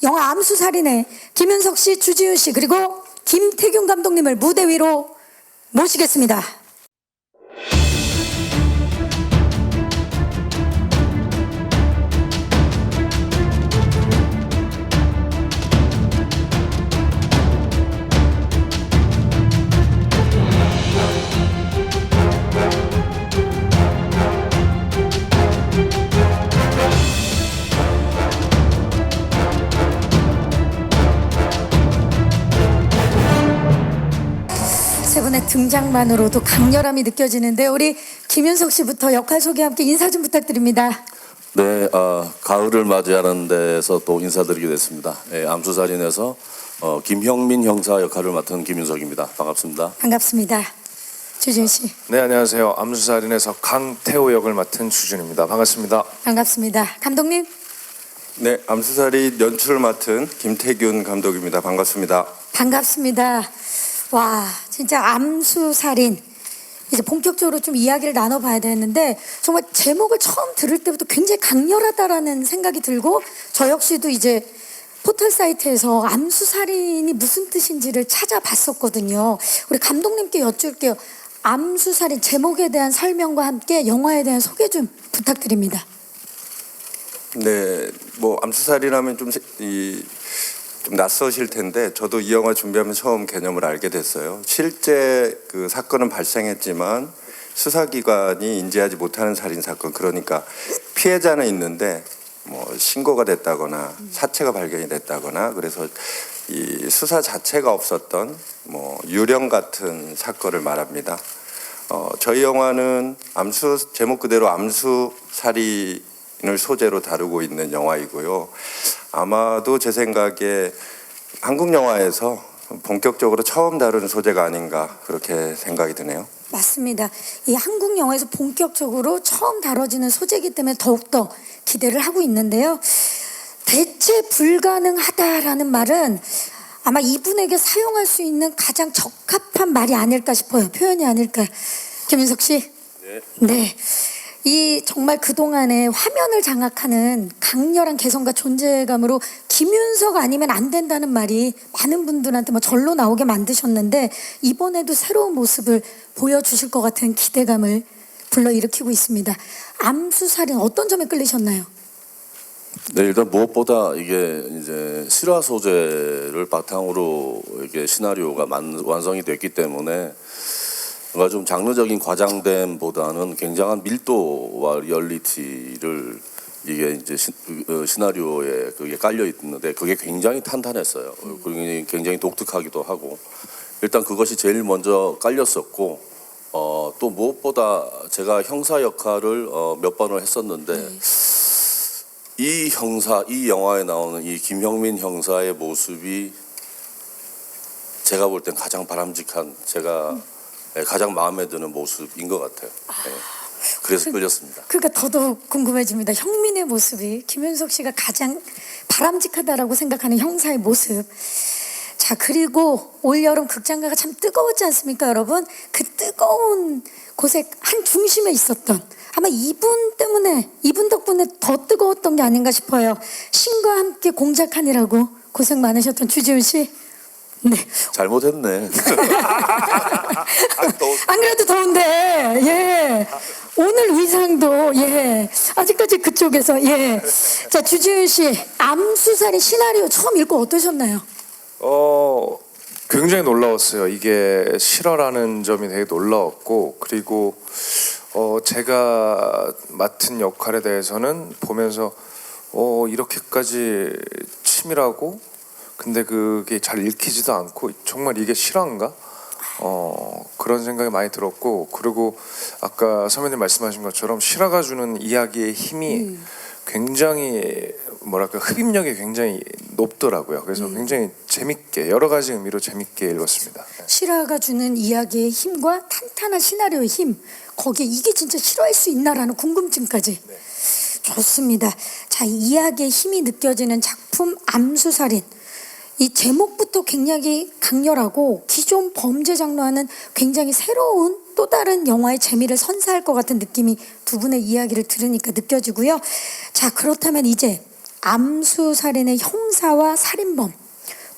영화 암수살인의 김윤석 씨, 주지훈 씨 그리고 김태균 감독님을 무대 위로 모시겠습니다. 세 분의 등장만으로도 강렬함이 느껴지는데 우리 김윤석 씨부터 역할 소개와 함께 인사 좀 부탁드립니다. 네, 가을을 맞이하는 데서 또 인사드리게 됐습니다. 암수살인에서 김형민 형사 역할을 맡은 김윤석입니다. 반갑습니다. 반갑습니다. 주준 씨. 네, 안녕하세요. 암수살인에서 강태호 역을 맡은 주준입니다. 반갑습니다. 반갑습니다. 감독님. 네, 암수살인 연출을 맡은 김태균 감독입니다. 반갑습니다. 반갑습니다. 와, 진짜 암수살인 이제 본격적으로 좀 이야기를 나눠봐야 되는데 정말 제목을 처음 들을 때부터 굉장히 강렬하다라는 생각이 들고 저 역시도 이제 포털 사이트에서 암수살인이 무슨 뜻인지를 찾아봤었거든요. 우리 감독님께 여쭐게요. 암수살인 제목에 대한 설명과 함께 영화에 대한 소개 좀 부탁드립니다. 네, 뭐 암수살이라면 좀 낯서실 텐데 저도 이 영화 준비하면 처음 개념을 알게 됐어요. 실제 그 사건은 발생했지만 수사기관이 인지하지 못하는 살인 사건, 그러니까 피해자는 있는데 뭐 신고가 됐다거나 사체가 발견이 됐다거나 그래서 이 수사 자체가 없었던 뭐 유령 같은 사건을 말합니다. 저희 영화는 제목 그대로 암수살인을 소재로 다루고 있는 영화이고요. 아마도 제 생각에 한국 영화에서 본격적으로 처음 다루는 소재가 아닌가 그렇게 생각이 드네요. 맞습니다. 이 한국 영화에서 본격적으로 처음 다뤄지는 소재이기 때문에 더욱더 기대를 하고 있는데요. 대체 불가능하다라는 말은 아마 이분에게 사용할 수 있는 가장 적합한 말이 아닐까 싶어요. 표현이 아닐까. 김윤석 씨. 네. 이 정말 그동안에 화면을 장악하는 강렬한 개성과 존재감으로 김윤석 아니면 안 된다는 말이 많은 분들한테 뭐 절로 나오게 만드셨는데 이번에도 새로운 모습을 보여주실 것 같은 기대감을 불러일으키고 있습니다. 암수살인 어떤 점에 끌리셨나요? 네, 일단 무엇보다 이게 이제 실화 소재를 바탕으로 이게 시나리오가 완성이 됐기 때문에 뭔가 좀 장르적인 과장됨보다는 굉장한 밀도와 리얼리티를 이게 이제 시나리오에 그게 깔려 있는데 그게 굉장히 탄탄했어요. 그리고 굉장히 독특하기도 하고 일단 그것이 제일 먼저 깔렸었고 또 무엇보다 제가 형사 역할을 몇 번을 했었는데 이 영화에 나오는 이 김형민 형사의 모습이 제가 볼 땐 가장 바람직한 제가 가장 마음에 드는 모습인 것 같아요. 그래서 끌렸습니다. 그러니까 더더욱 궁금해집니다. 형민의 모습이 김윤석 씨가 가장 바람직하다라고 생각하는 형사의 모습. 자, 그리고 올여름 극장가가 참 뜨거웠지 않습니까, 여러분? 그 뜨거운 곳의 한 중심에 있었던 아마 이분 덕분에 더 뜨거웠던 게 아닌가 싶어요. 신과 함께 공작하느라고 고생 많으셨던 주지훈 씨. 네. 잘못했네. 안 그래도 더운데, 예. 오늘 의상도, 예. 아직까지 그쪽에서, 예. 자, 주지훈 씨, 암수살인 시나리오 처음 읽고 어떠셨나요? 굉장히 놀라웠어요. 이게 실화라는 점이 되게 놀라웠고, 그리고 제가 맡은 역할에 대해서는 보면서 이렇게까지 치밀하고 근데 그게 잘 읽히지도 않고 정말 이게 실화인가? 그런 생각이 많이 들었고, 그리고 아까 선배님 말씀하신 것처럼 실화가 주는 이야기의 힘이 굉장히 뭐랄까 흡입력이 굉장히 높더라고요. 그래서 굉장히 재밌게 여러 가지 의미로 재밌게 읽었습니다. 실화가 주는 이야기의 힘과 탄탄한 시나리오의 힘, 거기에 이게 진짜 실화일 수 있나라는 궁금증까지. 네. 좋습니다. 자, 이야기의 힘이 느껴지는 작품 암수살인. 이 제목부터 굉장히 강렬하고 기존 범죄 장르와는 굉장히 새로운 또 다른 영화의 재미를 선사할 것 같은 느낌이 두 분의 이야기를 들으니까 느껴지고요. 자, 그렇다면 이제 암수살인의 형사와 살인범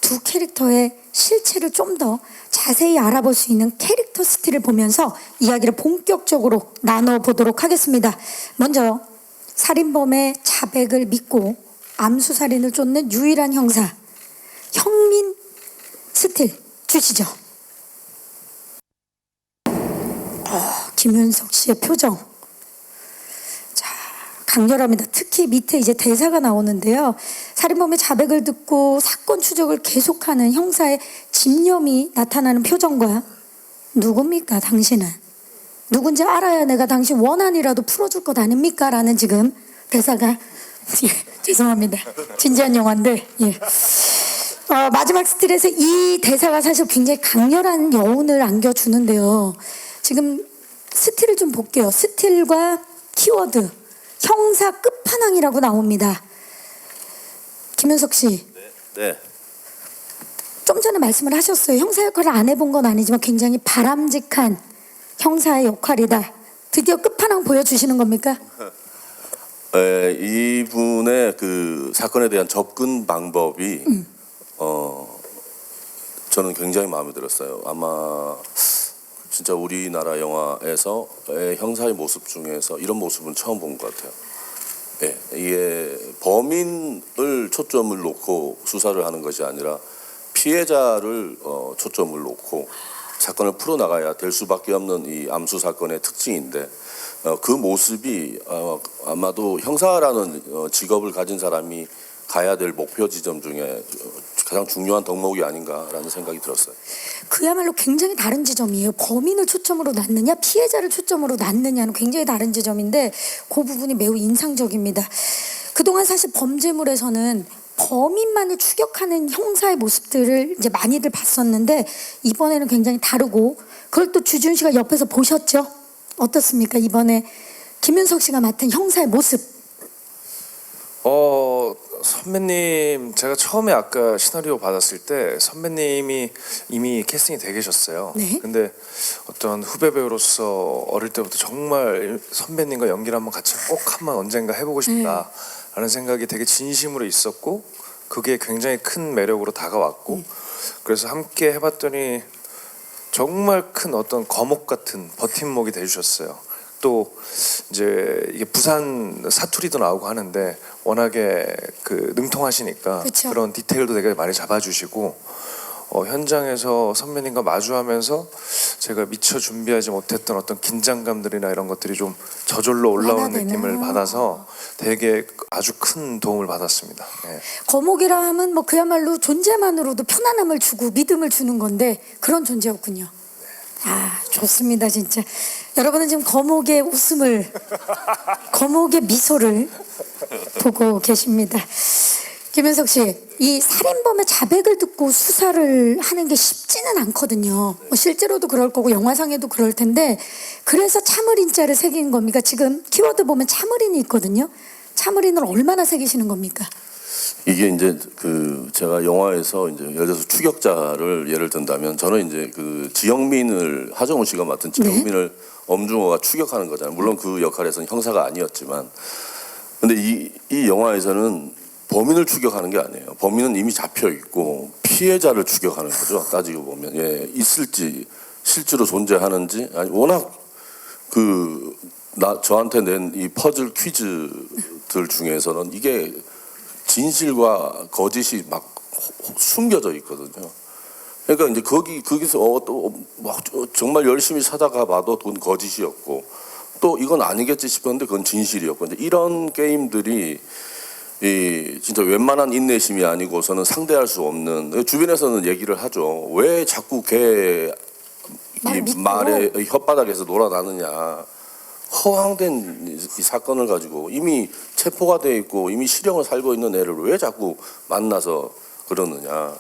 두 캐릭터의 실체를 좀 더 자세히 알아볼 수 있는 캐릭터 스틸을 보면서 이야기를 본격적으로 나눠보도록 하겠습니다. 먼저 살인범의 자백을 믿고 암수살인을 쫓는 유일한 형사 형민 스틸 주시죠. 김윤석 씨의 표정. 자, 강렬합니다. 특히 밑에 이제 대사가 나오는데요. 살인범의 자백을 듣고 사건 추적을 계속하는 형사의 집념이 나타나는 표정과 누굽니까 당신은? 누군지 알아야 내가 당신 원한이라도 풀어줄 것 아닙니까? 라는 지금 대사가 예, 죄송합니다. 진지한 영화인데 예. 마지막 스틸에서 이 대사가 사실 굉장히 강렬한 여운을 안겨주는데요. 지금 스틸을 좀 볼게요. 스틸과 키워드 형사 끝판왕이라고 나옵니다. 김윤석 씨. 네. 좀 전에 말씀을 하셨어요. 형사 역할을 안 해본 건 아니지만 굉장히 바람직한 형사의 역할이다. 드디어 끝판왕 보여주시는 겁니까? 이분의 그 사건에 대한 접근 방법이 저는 굉장히 마음에 들었어요. 아마 진짜 우리나라 영화에서의 형사의 모습 중에서 이런 모습은 처음 본 것 같아요. 예, 이게 범인을 초점을 놓고 수사를 하는 것이 아니라 피해자를 초점을 놓고 사건을 풀어나가야 될 수밖에 없는 이 암수 사건의 특징인데 그 모습이 아마도 형사라는 직업을 가진 사람이 가야 될 목표 지점 중에 가장 중요한 덕목이 아닌가라는 생각이 들었어요. 그야말로 굉장히 다른 지점이에요. 범인을 초점으로 놨느냐 피해자를 초점으로 놨느냐는 굉장히 다른 지점인데 그 부분이 매우 인상적입니다. 그동안 사실 범죄물에서는 범인만을 추격하는 형사의 모습들을 이제 많이들 봤었는데 이번에는 굉장히 다르고 그걸 또 주준 씨가 옆에서 보셨죠? 어떻습니까? 이번에 김윤석 씨가 맡은 형사의 모습. 선배님 제가 처음에 아까 시나리오 받았을 때 선배님이 이미 캐스팅이 돼 계셨어요. 네. 근데 어떤 후배 배우로서 어릴 때부터 정말 선배님과 연기를 한번 같이 꼭 한번 언젠가 해보고 싶다라는 생각이 되게 진심으로 있었고 그게 굉장히 큰 매력으로 다가왔고 그래서 함께 해봤더니 정말 큰 어떤 거목 같은 버팀목이 돼주셨어요. 또 이제 이게 부산 사투리도 나오고 하는데 워낙에 그 능통하시니까 그쵸. 그런 디테일도 되게 많이 잡아주시고 현장에서 선배님과 마주하면서 제가 미처 준비하지 못했던 어떤 긴장감들이나 이런 것들이 좀 저절로 올라오는 완화되는. 느낌을 받아서 되게 아주 큰 도움을 받았습니다. 예. 거목이라 하면 뭐 그야말로 존재만으로도 편안함을 주고 믿음을 주는 건데 그런 존재였군요. 아, 좋습니다, 진짜. 여러분은 지금 거목의 웃음을, 거목의 미소를 보고 계십니다. 김윤석 씨, 이 살인범의 자백을 듣고 수사를 하는 게 쉽지는 않거든요. 뭐 실제로도 그럴 거고 영화상에도 그럴 텐데 그래서 참을인자를 새긴 겁니까? 지금 키워드 보면 참을인이 있거든요. 참을인을 얼마나 새기시는 겁니까? 이게 이제 그 제가 영화에서 이제 예를 들어서 추격자를 예를 든다면 저는 이제 그 지영민을 하정우 씨가 맡은 지영민을 엄중호가 추격하는 거잖아요. 물론 그 역할에서는 형사가 아니었지만, 근데 이 영화에서는 범인을 추격하는 게 아니에요. 범인은 이미 잡혀 있고 피해자를 추격하는 거죠. 따지고 보면 예, 있을지 실제로 존재하는지 아니 워낙 저한테 낸 이 퍼즐 퀴즈들 중에서는 이게 진실과 거짓이 막 숨겨져 있거든요. 그러니까 이제 거기서 막 정말 열심히 찾아가 봐도 그건 거짓이었고 또 이건 아니겠지 싶었는데 그건 진실이었고 이제 이런 게임들이 진짜 웬만한 인내심이 아니고서는 상대할 수 없는 주변에서는 얘기를 하죠. 왜 자꾸 걔 말에 혓바닥에서 놀아나느냐. 허황된 이 사건을 가지고 이미 체포가 돼 있고 이미 실형을 살고 있는 애를 왜 자꾸 만나서 그러느냐.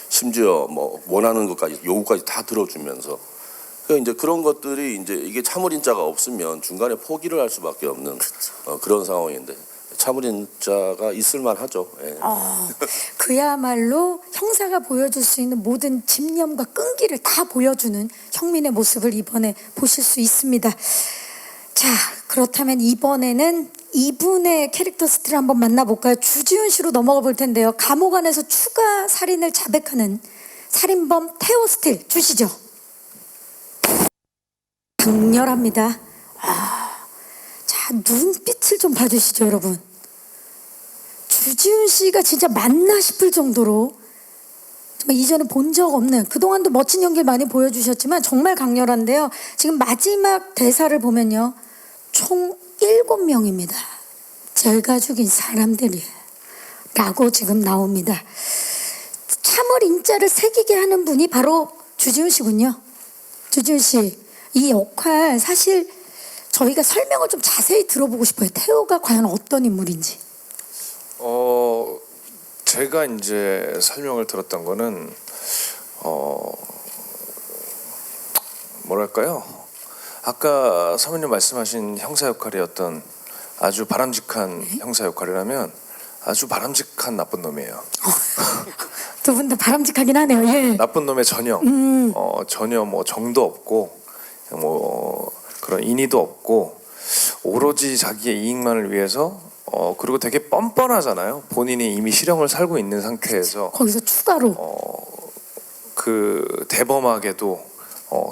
심지어 뭐 원하는 것까지 요구까지 다 들어주면서 그러니까 이제 그런 것들이 이제 이게 참을인자가 없으면 중간에 포기를 할 수밖에 없는 그런 상황인데 참을인자가 있을만하죠. 예. 그야말로 형사가 보여줄 수 있는 모든 집념과 끈기를 다 보여주는 형민의 모습을 이번에 보실 수 있습니다. 자, 그렇다면 이번에는 이분의 캐릭터 스틸을 한번 만나볼까요? 주지훈 씨로 넘어가 볼 텐데요. 감옥 안에서 추가 살인을 자백하는 살인범 태호 스틸 주시죠. 강렬합니다. 자, 눈빛을 좀 봐주시죠, 여러분. 주지훈 씨가 진짜 맞나 싶을 정도로 정말 이전에 본 적 없는, 그동안도 멋진 연기 많이 보여주셨지만 정말 강렬한데요. 지금 마지막 대사를 보면요. 총 7명입니다. 제가 죽인 사람들이 라고 지금 나옵니다. 참을 인자를 새기게 하는 분이 바로 주지훈 씨군요. 주지훈 씨, 이 역할 사실 저희가 설명을 좀 자세히 들어보고 싶어요. 태호가 과연 어떤 인물인지. 제가 이제 설명을 들었던 거는 뭐랄까요? 아까 사모님 말씀하신 형사 역할이었던 아주 바람직한 형사 역할이라면 아주 바람직한 나쁜 놈이에요. 두 분 다 바람직하긴 하네요. 예. 나쁜 놈의 전형. 전혀 뭐 정도 없고 뭐 그런 인의도 없고 오로지 자기의 이익만을 위해서 그리고 되게 뻔뻔하잖아요. 본인이 이미 실형을 살고 있는 상태에서 거기서 추가로 그 대범하게도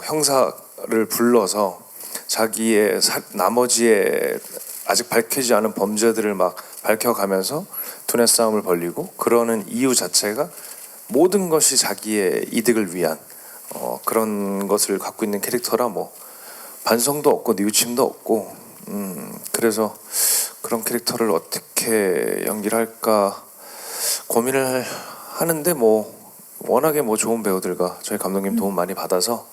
형사를 불러서 자기의 나머지의 아직 밝혀지지 않은 범죄들을 막 밝혀가면서 두뇌 싸움을 벌리고 그러는 이유 자체가 모든 것이 자기의 이득을 위한 그런 것을 갖고 있는 캐릭터라 뭐 반성도 없고 뉘우침도 없고 그래서 그런 캐릭터를 어떻게 연기를 할까 고민을 하는데 뭐 워낙에 뭐 좋은 배우들과 저희 감독님 도움 많이 받아서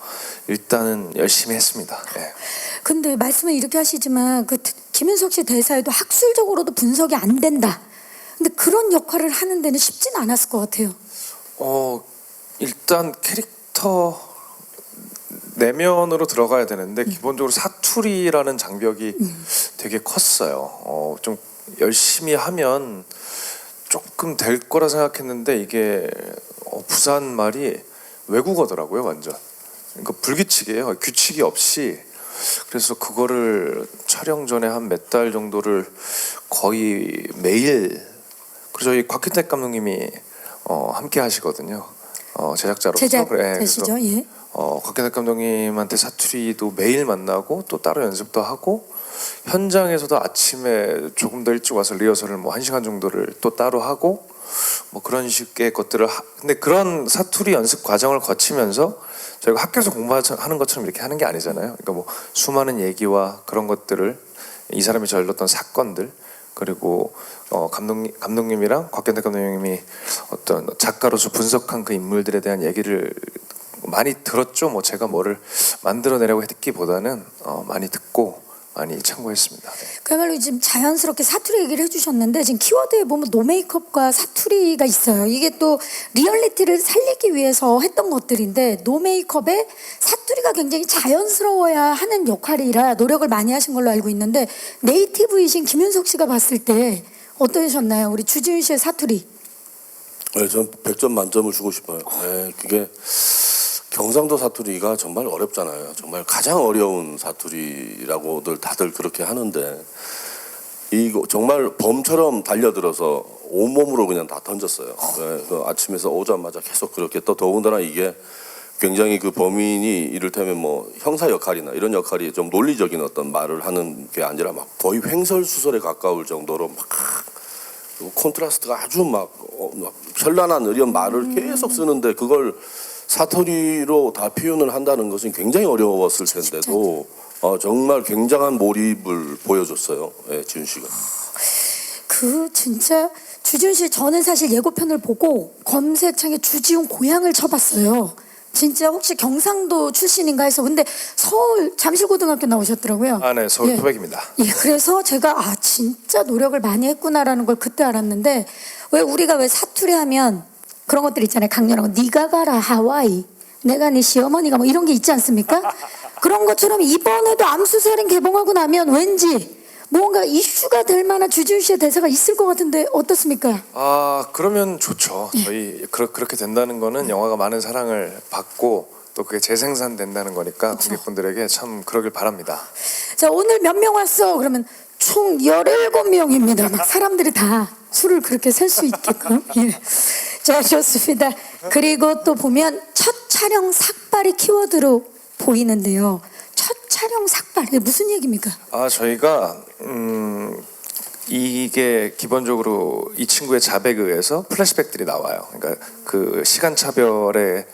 일단은 열심히 했습니다. 네. 근데 말씀을 이렇게 하시지만 그 김윤석 씨 대사에도 학술적으로도 분석이 안 된다. 근데 그런 역할을 하는 데는 쉽진 않았을 것 같아요. 일단 캐릭터 내면으로 들어가야 되는데 기본적으로 사투리라는 장벽이 되게 컸어요. 좀 열심히 하면 조금 될 거라 생각했는데 이게 부산 말이 외국어더라고요, 완전. 그러니까 불규칙이에요. 규칙이 없이. 그래서 그거를 촬영 전에 한 몇 달 정도를 거의 매일 그리고 저희 곽희택 감독님이 함께 하시거든요. 제작자시죠? 예. 곽희택 감독님한테 사투리도 매일 만나고 또 따로 연습도 하고 현장에서도 아침에 조금 더 일찍 와서 리허설을 뭐 1시간 정도를 또 따로 하고 뭐 그런 식의 것들을 근데 그런 사투리 연습 과정을 거치면서 저희가 학교에서 공부하는 것처럼 이렇게 하는 게 아니잖아요. 그러니까 뭐 수많은 얘기와 그런 것들을 이 사람이 저질렀던 사건들 그리고 감독님이랑 곽현택 감독님이 어떤 작가로서 분석한 그 인물들에 대한 얘기를 많이 들었죠. 뭐 제가 뭐를 만들어내려고 했기보다는 많이 듣고 많이 참고했습니다. 네. 그야말로 지금 자연스럽게 사투리 얘기를 해주셨는데 지금 키워드에 보면 노메이크업과 사투리가 있어요. 이게 또 리얼리티를 살리기 위해서 했던 것들인데 노메이크업에 사투리가 굉장히 자연스러워야 하는 역할이라 노력을 많이 하신 걸로 알고 있는데 네이티브이신 김윤석 씨가 봤을 때 어떠셨나요? 우리 주지훈 씨의 사투리. 네, 전 100점 만점을 주고 싶어요. 네, 그게 경상도 사투리가 정말 어렵잖아요. 정말 가장 어려운 사투리라고들 다들 그렇게 하는데 이거 정말 범처럼 달려들어서 온몸으로 그냥 다 던졌어요. 그 아침에서 오자마자 계속 그렇게 또 더군다나 이게 굉장히 그 범인이 이를테면 뭐 형사 역할이나 이런 역할이 좀 논리적인 어떤 말을 하는 게 아니라 막 거의 횡설수설에 가까울 정도로 막 콘트라스트가 아주 막 현란한 이런 말을 계속 쓰는데 그걸 사투리로 다 표현을 한다는 것은 굉장히 어려웠을 텐데도 정말 굉장한 몰입을 보여줬어요. 네, 지훈 씨가. 그 진짜 주지훈 씨 저는 사실 예고편을 보고 검색창에 주지훈 고향을 쳐봤어요. 진짜 혹시 경상도 출신인가 해서 근데 서울 잠실고등학교 나오셨더라고요. 네, 서울 예. 토백입니다. 예, 그래서 제가 진짜 노력을 많이 했구나라는 걸 그때 알았는데 왜 우리가 왜 사투리 하면 그런 것들 있잖아요. 강렬한 거. 네가 가라 하와이. 내가 네 시어머니가 뭐 이런 게 있지 않습니까? 그런 것처럼 이번에도 암수살인 개봉하고 나면 왠지 뭔가 이슈가 될 만한 주지훈 씨의 대사가 있을 것 같은데 어떻습니까? 그러면 좋죠. 저희 그렇게 된다는 거는 영화가 많은 사랑을 받고 또 그게 재생산된다는 거니까 관객분들에게 참 그러길 바랍니다. 자, 오늘 몇 명 왔어? 그러면 총 17명입니다. 막 사람들이 다 술을 그렇게 셀 수 있게끔. 예. 자, 좋습니다. 그리고 또 보면 첫 촬영 삭발이 키워드로 보이는데요. 첫 촬영 삭발, 이게 무슨 얘기입니까? 저희가 이게 기본적으로 이 친구의 자백에 의해서 플래시백들이 나와요. 그러니까 그 시간 차별의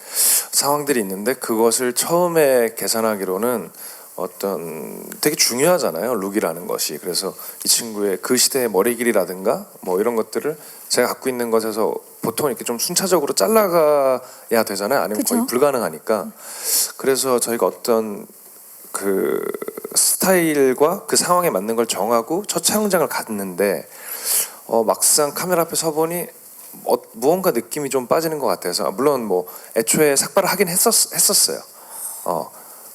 상황들이 있는데 그것을 처음에 계산하기로는 어떤 되게 중요하잖아요, 룩이라는 것이. 그래서 이 친구의 그 시대의 머리 길이라든가 뭐 이런 것들을 제가 갖고 있는 것에서 보통 이렇게 좀 순차적으로 잘라가야 되잖아요. 아니면 거의 그쵸? 불가능하니까. 그래서 저희가 어떤 그 스타일과 그 상황에 맞는 걸 정하고 첫 촬영장을 갔는데 막상 카메라 앞에 서보니 무언가 느낌이 좀 빠지는 것 같아서, 물론 뭐 애초에 삭발을 하긴 했었어요.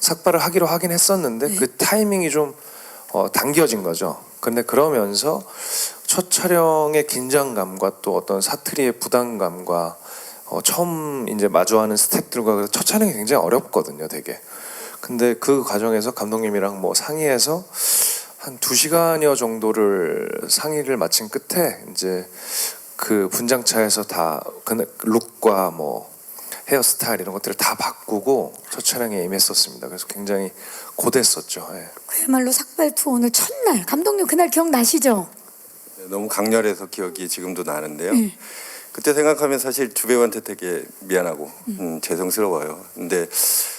삭발을 하기로 하긴 했었는데 그 타이밍이 좀 당겨진 거죠. 근데 그러면서 첫 촬영의 긴장감과 또 어떤 사투리의 부담감과 처음 이제 마주하는 스태프들과 첫 촬영이 굉장히 어렵거든요, 되게. 근데 그 과정에서 감독님이랑 뭐 상의해서 한 2시간여 정도를 상의를 마친 끝에 이제 그 분장차에서 다 그 룩과 뭐 헤어스타일 이런 것들을 다 바꾸고 첫 촬영에 임했었습니다. 그래서 굉장히 고됐었죠. 예. 그야말로 삭발 투어 오늘 첫날. 감독님 그날 기억나시죠? 너무 강렬해서 기억이 지금도 나는데요. 네. 그때 생각하면 사실 주배우한테 되게 미안하고 죄송스러워요. 근데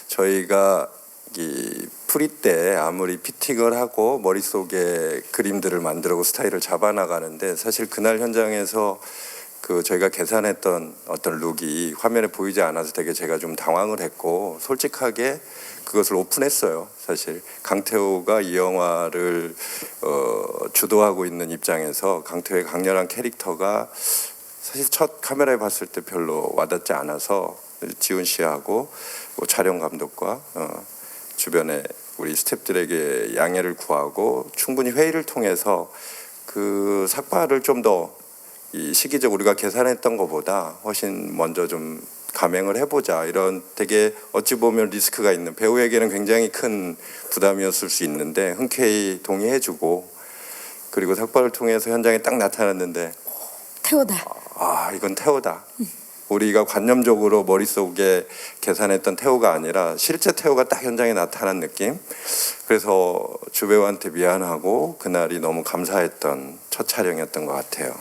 저희가 이 프리 때 아무리 피팅을 하고 머릿속에 그림들을 만들고 스타일을 잡아나가는데, 사실 그날 현장에서 그 저희가 계산했던 어떤 룩이 화면에 보이지 않아서 되게 제가 좀 당황을 했고, 솔직하게 그것을 오픈했어요. 사실 강태호가 이 영화를 주도하고 있는 입장에서 강태호의 강렬한 캐릭터가 사실 첫 카메라에 봤을 때 별로 와닿지 않아서 지훈 씨하고 뭐 촬영 감독과 주변에 우리 스태프들에게 양해를 구하고 충분히 회의를 통해서 그 삭발을 좀 더 이 시기적 우리가 계산했던 것보다 훨씬 먼저 좀 감행을 해보자, 이런 되게 어찌 보면 리스크가 있는, 배우에게는 굉장히 큰 부담이었을 수 있는데 흔쾌히 동의해주고, 그리고 삭발을 통해서 현장에 딱 나타났는데 태호다. 이건 태호다. 우리가 관념적으로 머릿속에 계산했던 태호가 아니라 실제 태호가 딱 현장에 나타난 느낌. 그래서 주배우한테 미안하고 그날이 너무 감사했던 첫 촬영이었던 것 같아요.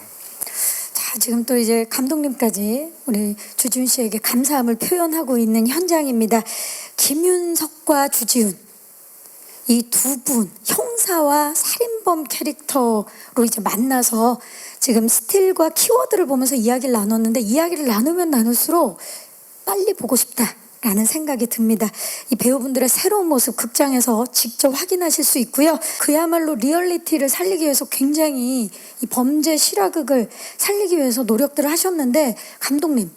자, 지금 또 이제 감독님까지 우리 주지훈 씨에게 감사함을 표현하고 있는 현장입니다. 김윤석과 주지훈, 이 두 분 형사와 살인범 캐릭터로 이제 만나서 지금 스틸과 키워드를 보면서 이야기를 나눴는데, 이야기를 나누면 나눌수록 빨리 보고 싶다라는 생각이 듭니다. 이 배우분들의 새로운 모습 극장에서 직접 확인하실 수 있고요. 그야말로 리얼리티를 살리기 위해서 굉장히 이 범죄 실화극을 살리기 위해서 노력들을 하셨는데, 감독님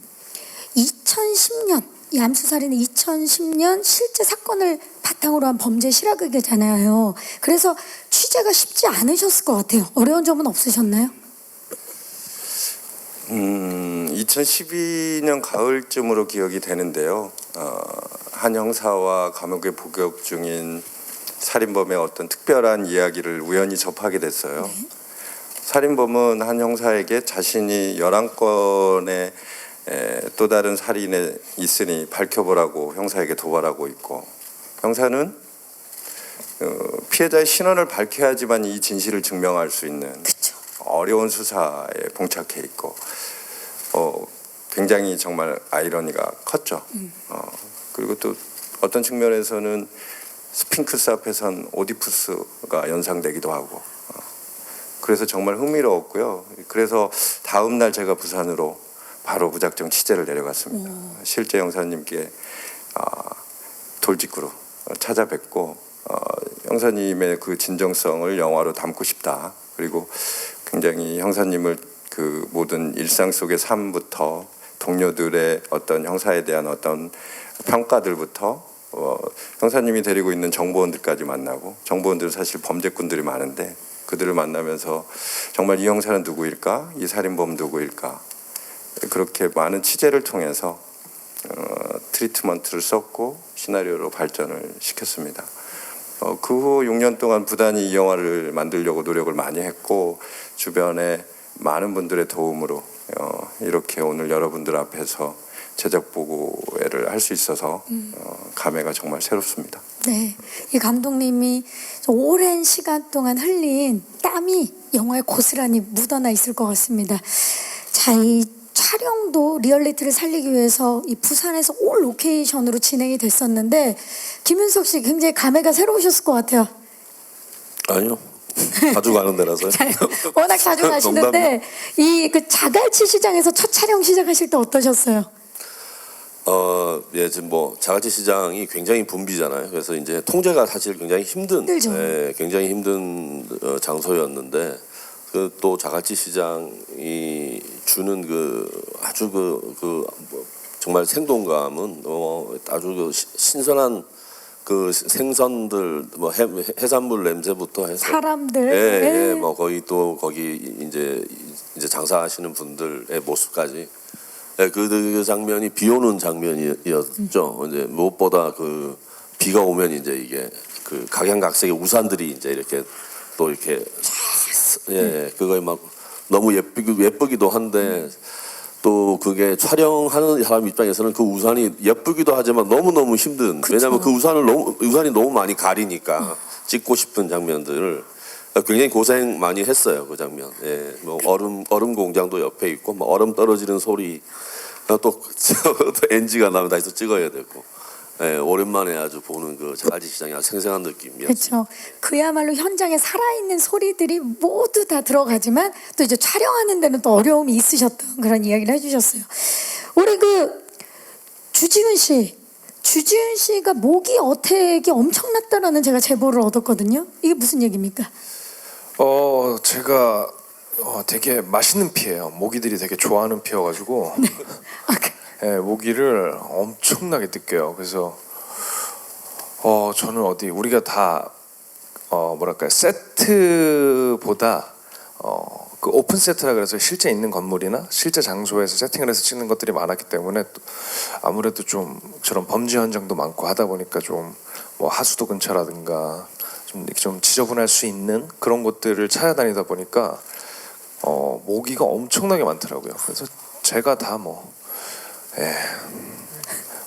2010년 이 암수살인은 2010년 실제 사건을 바탕으로 한 범죄 실화극이잖아요. 그래서 취재가 쉽지 않으셨을 것 같아요. 어려운 점은 없으셨나요? 2012년 가을쯤으로 기억이 되는데요. 한 형사와 감옥에 복역 중인 살인범의 어떤 특별한 이야기를 우연히 접하게 됐어요. 네. 살인범은 한 형사에게 자신이 11건의 또 다른 살인에 있으니 밝혀보라고 형사에게 도발하고 있고, 형사는 피해자의 신원을 밝혀야지만 이 진실을 증명할 수 있는 그렇죠. 어려운 수사에 봉착해 있고, 굉장히 정말 아이러니가 컸죠. 그리고 또 어떤 측면에서는 스핑크스 앞에선 오디푸스가 연상되기도 하고, 그래서 정말 흥미로웠고요. 그래서 다음 날 제가 부산으로 바로 무작정 취재를 내려갔습니다. 실제 형사님께 돌직구로 찾아뵙고 형사님의 그 진정성을 영화로 담고 싶다. 그리고 굉장히 형사님을 그 모든 일상 속의 삶부터 동료들의 어떤 형사에 대한 어떤 평가들부터 형사님이 데리고 있는 정보원들까지 만나고, 정보원들은 사실 범죄꾼들이 많은데 그들을 만나면서 정말 이 형사는 누구일까? 이 살인범 누구일까? 그렇게 많은 취재를 통해서 트리트먼트를 썼고 시나리오로 발전을 시켰습니다. 그 후 6년 동안 부단히 이 영화를 만들려고 노력을 많이 했고 주변에 많은 분들의 도움으로 이렇게 오늘 여러분들 앞에서 제작 보고회를 할 수 있어서 감회가 정말 새롭습니다. 네, 이 감독님이 오랜 시간 동안 흘린 땀이 영화에 고스란히 묻어나 있을 것 같습니다. 자, 이 촬영도 리얼리티를 살리기 위해서 이 부산에서 올 로케이션으로 진행이 됐었는데 김윤석 씨 굉장히 감회가 새로우셨을 것 같아요. 아니요. 자주 가는 데라서요. 워낙 자주 가시는데 이 그 자갈치 시장에서 첫 촬영 시작하실 때 어떠셨어요? 예, 지금 뭐 자갈치 시장이 굉장히 붐비잖아요. 그래서 이제 통제가 사실 굉장히 힘들죠. 예, 굉장히 힘든 장소였는데 그 또 자갈치 시장이 주는 그 아주 뭐 정말 생동감은 아주 그 신선한 그 생선들 뭐 해산물 냄새부터 해서 사람들, 예, 뭐 거기 또 거기 이제 장사하시는 분들의 모습까지 예, 그 장면이 비 오는 장면이었죠. 이제 무엇보다 그 비가 오면 이제 이게 그 각양각색의 우산들이 이제 이렇게 또 이렇게 예, 그거에 막 너무 예쁘기도 한데 또 그게 촬영하는 사람 입장에서는 그 우산이 예쁘기도 하지만 너무 힘든. 그쵸. 왜냐하면 그 우산이 너무 많이 가리니까 찍고 싶은 장면들을 굉장히 고생 많이 했어요. 그 장면. 예, 뭐 얼음 공장도 옆에 있고 뭐 얼음 떨어지는 소리 또 NG가 나면 다시 또 찍어야 되고. 예, 오랜만에 아주 보는 그 자갈치 시장이 아주 생생한 느낌이었어요. 그렇죠. 그야말로 현장에 살아있는 소리들이 모두 다 들어가지만 또 이제 촬영하는 데는 또 어려움이 있으셨던 그런 이야기를 해주셨어요. 우리 그 주지훈 씨가 모기 어택이 엄청났다라는 제가 제보를 얻었거든요. 이게 무슨 얘기입니까? 제가 되게 맛있는 피예요. 모기들이 되게 좋아하는 피여가지고 네. 예, 모기를 엄청나게 느껴요. 그래서 저는 우리가 다 뭐랄까요, 세트보다 그 오픈 세트라 그래서 실제 있는 건물이나 실제 장소에서 세팅을 해서 찍는 것들이 많았기 때문에 또 아무래도 좀 저런 범죄 현장도 많고 하다 보니까 좀 뭐 하수도 근처라든가 좀 지저분할 수 있는 그런 곳들을 찾아다니다 보니까 모기가 엄청나게 많더라고요. 그래서 제가 다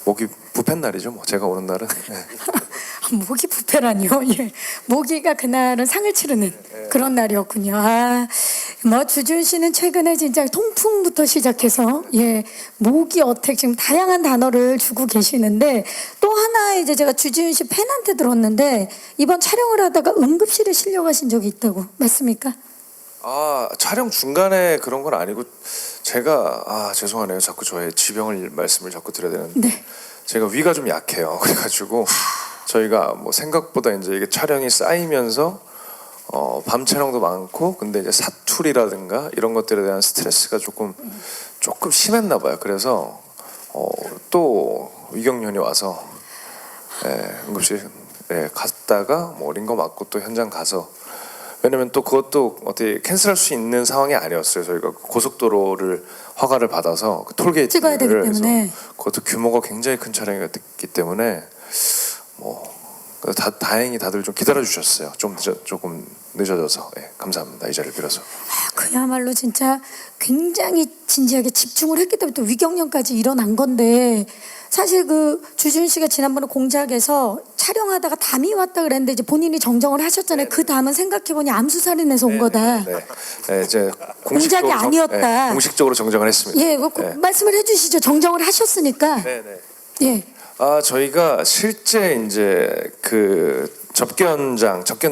모기 뷔페 날이죠. 뭐 제가 오는 날은 모기 부패라니요? 예. 모기가 그날은 상을 치르는 그런 날이었군요. 뭐 주준 씨는 최근에 진짜 통풍부터 시작해서 모기 어택 지금 다양한 단어를 주고 계시는데 또 하나 이제 제가 주준 씨 팬한테 들었는데 이번 촬영을 하다가 응급실에 실려가신 적이 있다고 맞습니까? 촬영 중간에 그런 건 아니고 제가 죄송하네요. 자꾸 저의 지병을 말씀을 자꾸 드려야 되는데 네. 제가 위가 좀 약해요. 그래가지고 저희가 뭐 생각보다 이제 이게 촬영이 쌓이면서 밤 촬영도 많고 근데 이제 사투리라든가 이런 것들에 대한 스트레스가 조금 심했나 봐요. 그래서 또 위경련이 와서 응급실 갔다가 뭐 어린 거 맞고 또 현장 가서 왜냐면 또 그것도 어떻게 캔슬할 수 있는 상황이 아니었어요. 저희가 고속도로를 허가를 받아서 그 톨게이트를 찍어야 되기 때문에 그것도 규모가 굉장히 큰 촬영이었기 때문에 다행히 다들 좀 기다려 주셨어요. 조금 늦어져서 감사합니다. 이 자리를 빌어서. 그야말로 진짜 굉장히 진지하게 집중을 했기 때문에 또 위경련까지 일어난 건데 사실 그 주준 씨가 지난번에 공작에서 촬영하다가 담이 왔다 그랬는데 이제 본인이 정정을 하셨잖아요. 그 담은 생각해보니 암수살인에서 온 거다. 이제 공작이 아니었다. 공식적으로 정정을 했습니다. 말씀을 해주시죠. 정정을 하셨으니까. 예. 저희가 실제 이제 그 접견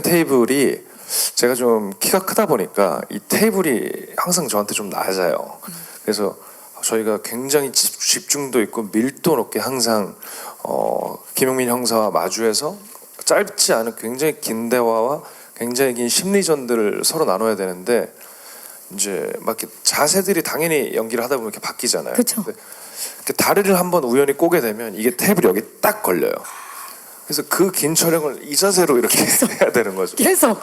테이블이 제가 좀 키가 크다 보니까 이 테이블이 항상 저한테 좀 낮아요. 그래서 저희가 굉장히 집중도 있고 밀도 높게 항상 김용민 형사와 마주해서 짧지 않은 굉장히 긴 대화와 굉장히 긴 심리전들을 서로 나눠야 되는데 이제 막 이렇게 자세들이 당연히 연기를 하다 보면 이렇게 바뀌잖아요. 그렇죠. 다리를 한번 우연히 꼬게 되면 이게 테이블이 여기 딱 걸려요. 그래서 그 긴 촬영을 이 자세로 이렇게 해야 되는 거죠. 그래서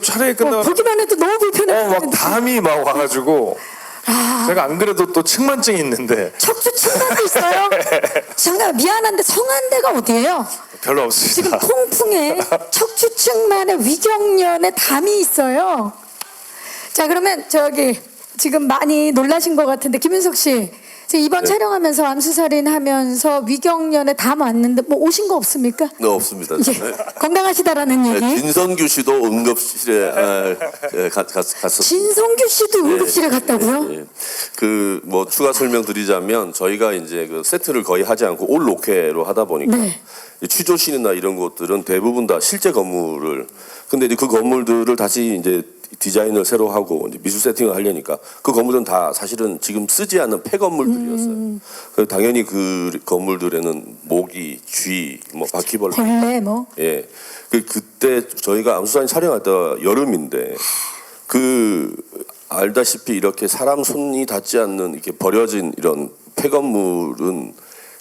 촬영이 끝나고 보기만 해도 너무 불편해. 막 담이 막 와가지고 제가 안 그래도 또 측만증이 있는데 척추 측만도 있어요? 잠깐 미안한데 성한대가 어디예요? 별로 지금 없습니다. 통풍에 척추측만의 위경련에 담이 있어요. 자, 그러면 저기 지금 많이 놀라신 것 같은데 김윤석 씨, 지금 이번 네. 촬영하면서 암수살인 하면서 위경련에 담 왔는데 뭐 오신 거 없습니까? 네, 없습니다. 예, 건강하시다라는 얘기. 네, 진선규 씨도 응급실에 갔었. 진성규 씨도 응급실에 갔다고요? 예. 그 뭐 추가 설명드리자면 저희가 이제 그 세트를 거의 하지 않고 올 로케로 하다 보니까 네. 이 취조실이나 이런 곳들은 대부분 다 실제 건물을 근데 이제 그 건물들을 다시 이제 디자인을 새로 하고 이제 미술 세팅을 하려니까 그 건물은 다 사실은 지금 쓰지 않는 폐건물들이었어요. 그래서 당연히 그 건물들에는 모기, 쥐, 뭐 바퀴벌레, 벌레 뭐. 예. 그때 저희가 암수사인 촬영할 때 여름인데 그 알다시피 이렇게 사람 손이 닿지 않는 이렇게 버려진 이런 폐건물은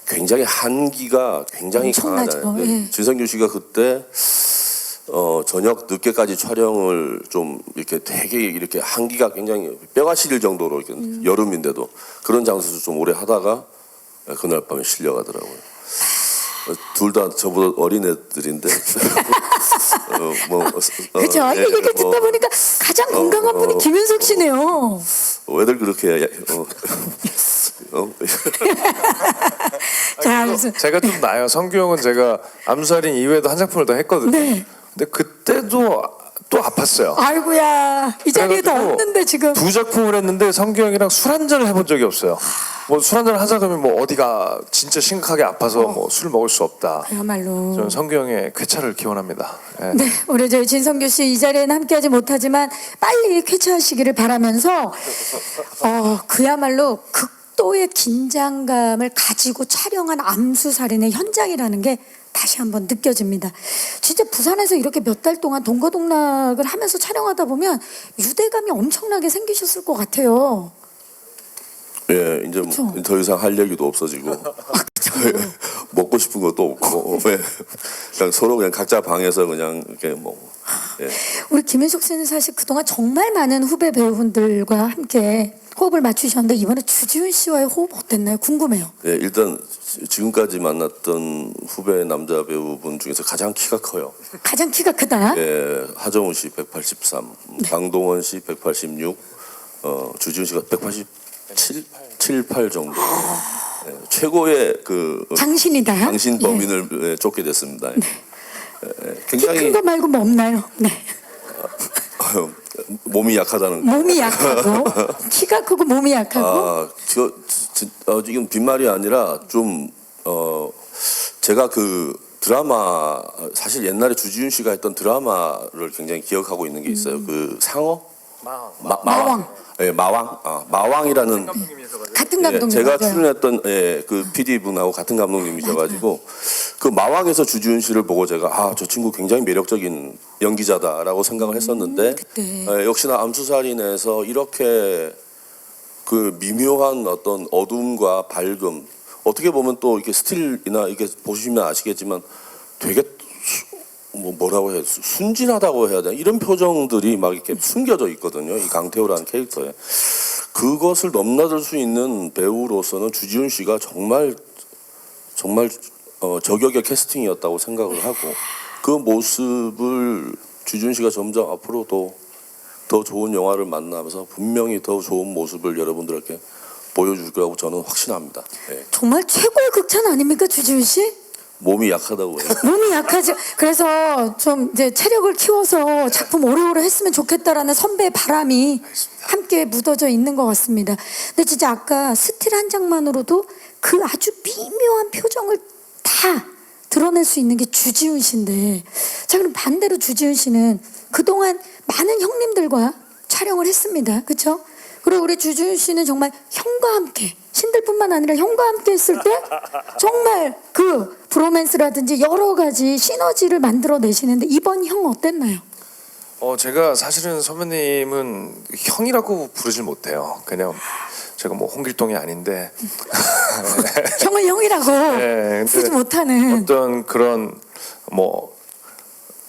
굉장히 한기가 굉장히 엄청나죠. 강하잖아요. 예. 진성규 씨가 그때 저녁 늦게까지 촬영을 좀 이렇게 되게 이렇게 한기가 굉장히 뼈가 시릴 정도로 이렇게 여름인데도 그런 장소에서 좀 오래 하다가 그날 밤에 실려가더라고요. 둘 다 저보다 어린 애들인데 그렇죠. 이 얘기를 듣다 보니까 가장 건강한 분이 김윤석 씨네요. 왜들 그렇게 자, 그래서 제가 좀 나요. 성규 형은 제가 암살인 이외에도 한 작품을 더 했거든요. 네. 근데 그때도 또 아팠어요. 아이고야, 이 자리에도 그래가지고 없는데 지금. 두 작품을 했는데 성규 형이랑 술 한잔을 해본 적이 없어요. 뭐 술 한잔을 하자 그러면 뭐 어디가 진짜 심각하게 아파서 뭐 술 먹을 수 없다. 그야말로. 저는 성규 형의 쾌차를 기원합니다. 예. 네, 우리 저희 진성규 씨 이 자리에는 함께하지 못하지만 빨리 쾌차하시기를 바라면서 그야말로 극도의 긴장감을 가지고 촬영한 암수살인의 현장이라는 게 다시 한번 느껴집니다. 진짜 부산에서 이렇게 몇 달 동안 동거동락을 하면서 촬영하다 보면 유대감이 엄청나게 생기셨을 것 같아요. 예, 이제 그쵸? 더 이상 할 얘기도 없어지고 먹고 싶은 것도 없고 그냥 서로 그냥 각자 방에서 그냥 이렇게 뭐 예. 우리 김윤석 씨는 사실 그동안 정말 많은 후배 배우분들과 함께 호흡을 맞추셨는데 이번에 주지훈 씨와의 호흡 어땠나요? 궁금해요. 예, 일단 지금까지 만났던 후배 남자 배우분 중에서 가장 키가 커요. 가장 키가 크다. 예, 하정우 씨 183, 강동원 씨 186, 주지훈 씨가 187, 8 정도. 예, 최고의 그 장신이다. 당신 예. 범인을 예, 쫓게 됐습니다. 예, 키 굉장히 큰 거 말고 뭐 없나요? 네. 몸이 약하다는 몸이 약하고 키가 크고 몸이 약하고 이건 빈말이 아니라 좀 제가 그 드라마 사실 옛날에 주지훈 씨가 했던 드라마를 굉장히 기억하고 있는 게 있어요. 그 상어 마왕. 예, 마왕 마왕이라는 같은 예, 감독님 제가 맞아요. 출연했던 그 PD 분하고 같은 감독님이셔가지고 그 마왕에서 주지훈 씨를 보고 제가 저 친구 굉장히 매력적인 연기자다라고 생각을 했었는데 그때. 역시나 암수살인에서 이렇게 그 미묘한 어떤 어둠과 밝음 어떻게 보면 또 이렇게 스틸이나 이렇게 보시면 아시겠지만 되게 뭐라고 해야 순진하다고 해야 되나 이런 표정들이 막 이렇게 숨겨져 있거든요. 이 강태호라는 캐릭터에 그것을 넘나들 수 있는 배우로서는 주지훈 씨가 정말 저격의 캐스팅이었다고 생각을 하고 그 모습을 주지훈 씨가 점점 앞으로도 더 좋은 영화를 만나면서 분명히 더 좋은 모습을 여러분들에게 보여줄 거라고 저는 확신합니다. 예. 정말 최고의 극찬 아닙니까 주지훈 씨? 몸이 약하다고 해요. 몸이 약하지. 그래서 좀 이제 체력을 키워서 작품 오래오래 했으면 좋겠다라는 선배의 바람이 함께 묻어져 있는 것 같습니다. 근데 진짜 아까 스틸 한 장만으로도 그 아주 미묘한 표정을 다 드러낼 수 있는 게 주지훈 씨인데, 자 그럼 반대로 주지훈 씨는 그동안 많은 형님들과 촬영을 했습니다. 그렇죠? 그리고 우리 주지훈 씨는 정말 형과 함께 신들뿐만 아니라 형과 함께 했을 때 정말 그 브로맨스라든지 여러 가지 시너지를 만들어내시는데 이번 형 어땠나요? 제가 사실은 선배님은 형이라고 부르질 못해요. 그냥 제가 뭐 홍길동이 아닌데 형을 형이라고 근데 부르지 못하는. 어떤 그런 뭐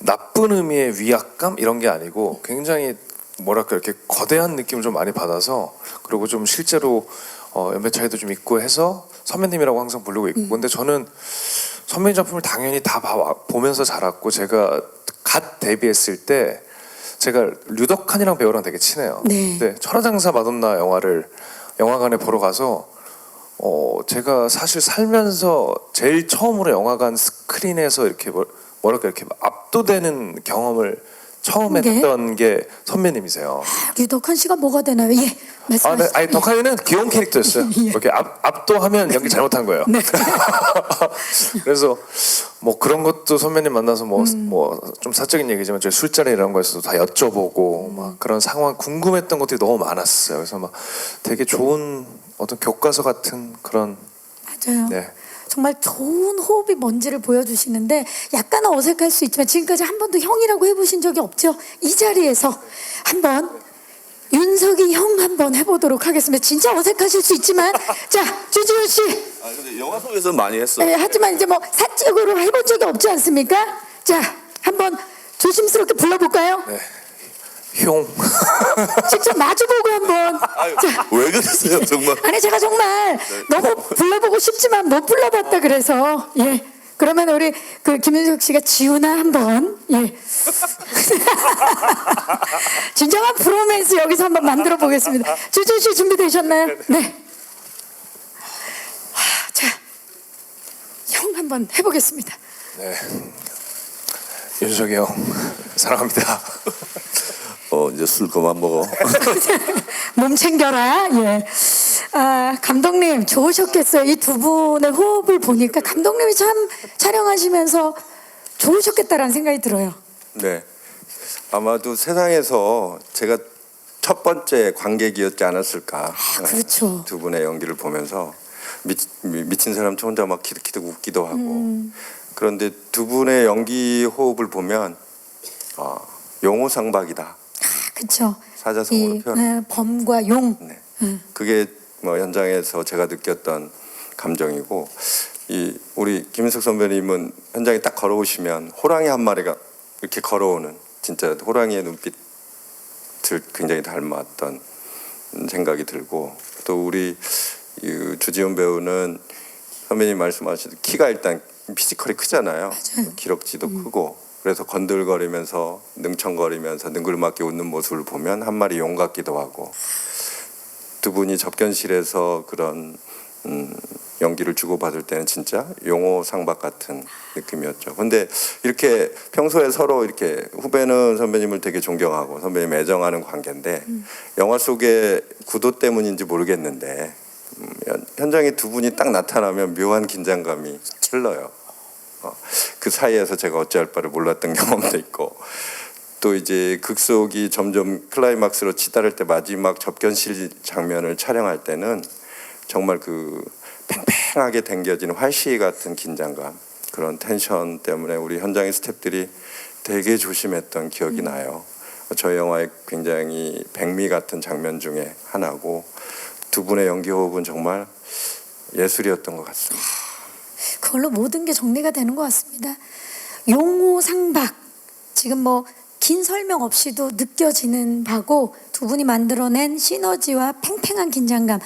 나쁜 의미의 위압감 이런 게 아니고 굉장히 뭐랄까 이렇게 거대한 느낌을 좀 많이 받아서 그리고 좀 실제로 연배 차이도 좀 있고 해서 선배님이라고 항상 부르고 있고 근데 저는 선배님 작품을 당연히 다 보면서 자랐고 제가 갓 데뷔했을 때 제가 류덕한이랑 배우랑 되게 친해요. 네. 근데 천하장사 마돈나 영화를 영화관에 보러 가서 제가 사실 살면서 제일 처음으로 영화관 스크린에서 이렇게 뭐랄까 이렇게 압도되는 경험을 처음 네. 했던 게 선배님이세요. 류덕한 씨가 뭐가 되나요? 예, 네. 말씀하세요. 아니 덕한이는 귀여운 캐릭터였어요. 예. 이렇게 압도하면 연기 잘못한 거예요. 네. 그래서 뭐 그런 것도 선배님 만나서 뭐 좀 사적인 얘기지만 저희 술자리 이런 거에서도 다 여쭤보고 막 그런 상황 궁금했던 것들이 너무 많았어요. 그래서 막 되게 좋은 어떤 교과서 같은 그런 맞아요. 네. 정말 좋은 호흡이 뭔지를 보여주시는데 약간은 어색할 수 있지만 지금까지 한 번도 형이라고 해보신 적이 없죠? 이 자리에서 한번 윤석이 형 한번 해보도록 하겠습니다. 진짜 어색하실 수 있지만 자 주지훈 씨 아 근데 영화 속에서 많이 했어. 네, 하지만 이제 뭐 사적으로 해본 적이 없지 않습니까? 자 한번 조심스럽게 불러볼까요? 네. 형. 직접 마주보고 한번 자, 왜 그러세요 정말? 아니 제가 정말 너무 불러보고 싶지만 못 불러봤다 그래서 예 그러면 우리 그 김윤석 씨가 지훈아 한번 예 진정한 프로맨스 여기서 한번 만들어 보겠습니다. 주준 씨 준비되셨나요? 네. 자, 형 한번 해보겠습니다. 네. 윤석이 형 사랑합니다. 이제 술 그만 먹어. 몸 챙겨라. 예. 아, 감독님 좋으셨겠어요. 이 두 분의 호흡을 보니까 감독님이 참 촬영하시면서 좋으셨겠다라는 생각이 들어요. 네. 아마도 세상에서 제가 첫 번째 관객이었지 않았을까. 그렇죠. 두 분의 연기를 보면서 미친 사람처럼 혼자 막 키득키득 웃기도 하고. 그런데 두 분의 연기 호흡을 보면 용호상박이다. 그렇죠. 사자성어로 표현. 범과 용. 네. 그게 뭐 현장에서 제가 느꼈던 감정이고 이 우리 김인석 선배님은 현장에 딱 걸어오시면 호랑이 한 마리가 이렇게 걸어오는 진짜 호랑이의 눈빛을 굉장히 닮았던 생각이 들고 또 우리 이 주지훈 배우는 선배님 말씀하신 키가 일단 피지컬이 크잖아요. 맞아요. 기럭지도 크고 그래서 건들거리면서 능청거리면서 능글맞게 웃는 모습을 보면 한 마리 용 같기도 하고 두 분이 접견실에서 그런 연기를 주고받을 때는 진짜 용호상박 같은 느낌이었죠. 근데 이렇게 평소에 서로 이렇게 후배는 선배님을 되게 존경하고 선배님 애정하는 관계인데 영화 속의 구도 때문인지 모르겠는데 현장에 두 분이 딱 나타나면 묘한 긴장감이 흘러요. 그 사이에서 제가 어찌할 바를 몰랐던 경험도 있고 또 이제 극속이 점점 클라이막스로 치달을 때 마지막 접견실 장면을 촬영할 때는 정말 그 팽팽하게 당겨지는 활시 같은 긴장감 그런 텐션 때문에 우리 현장의 스태프들이 되게 조심했던 기억이 나요. 저희 영화의 굉장히 백미 같은 장면 중에 하나고 두 분의 연기 호흡은 정말 예술이었던 것 같습니다. 그걸로 모든 게 정리가 되는 것 같습니다. 용호상박 지금 뭐 긴 설명 없이도 느껴지는 바고 두 분이 만들어낸 시너지와 팽팽한 긴장감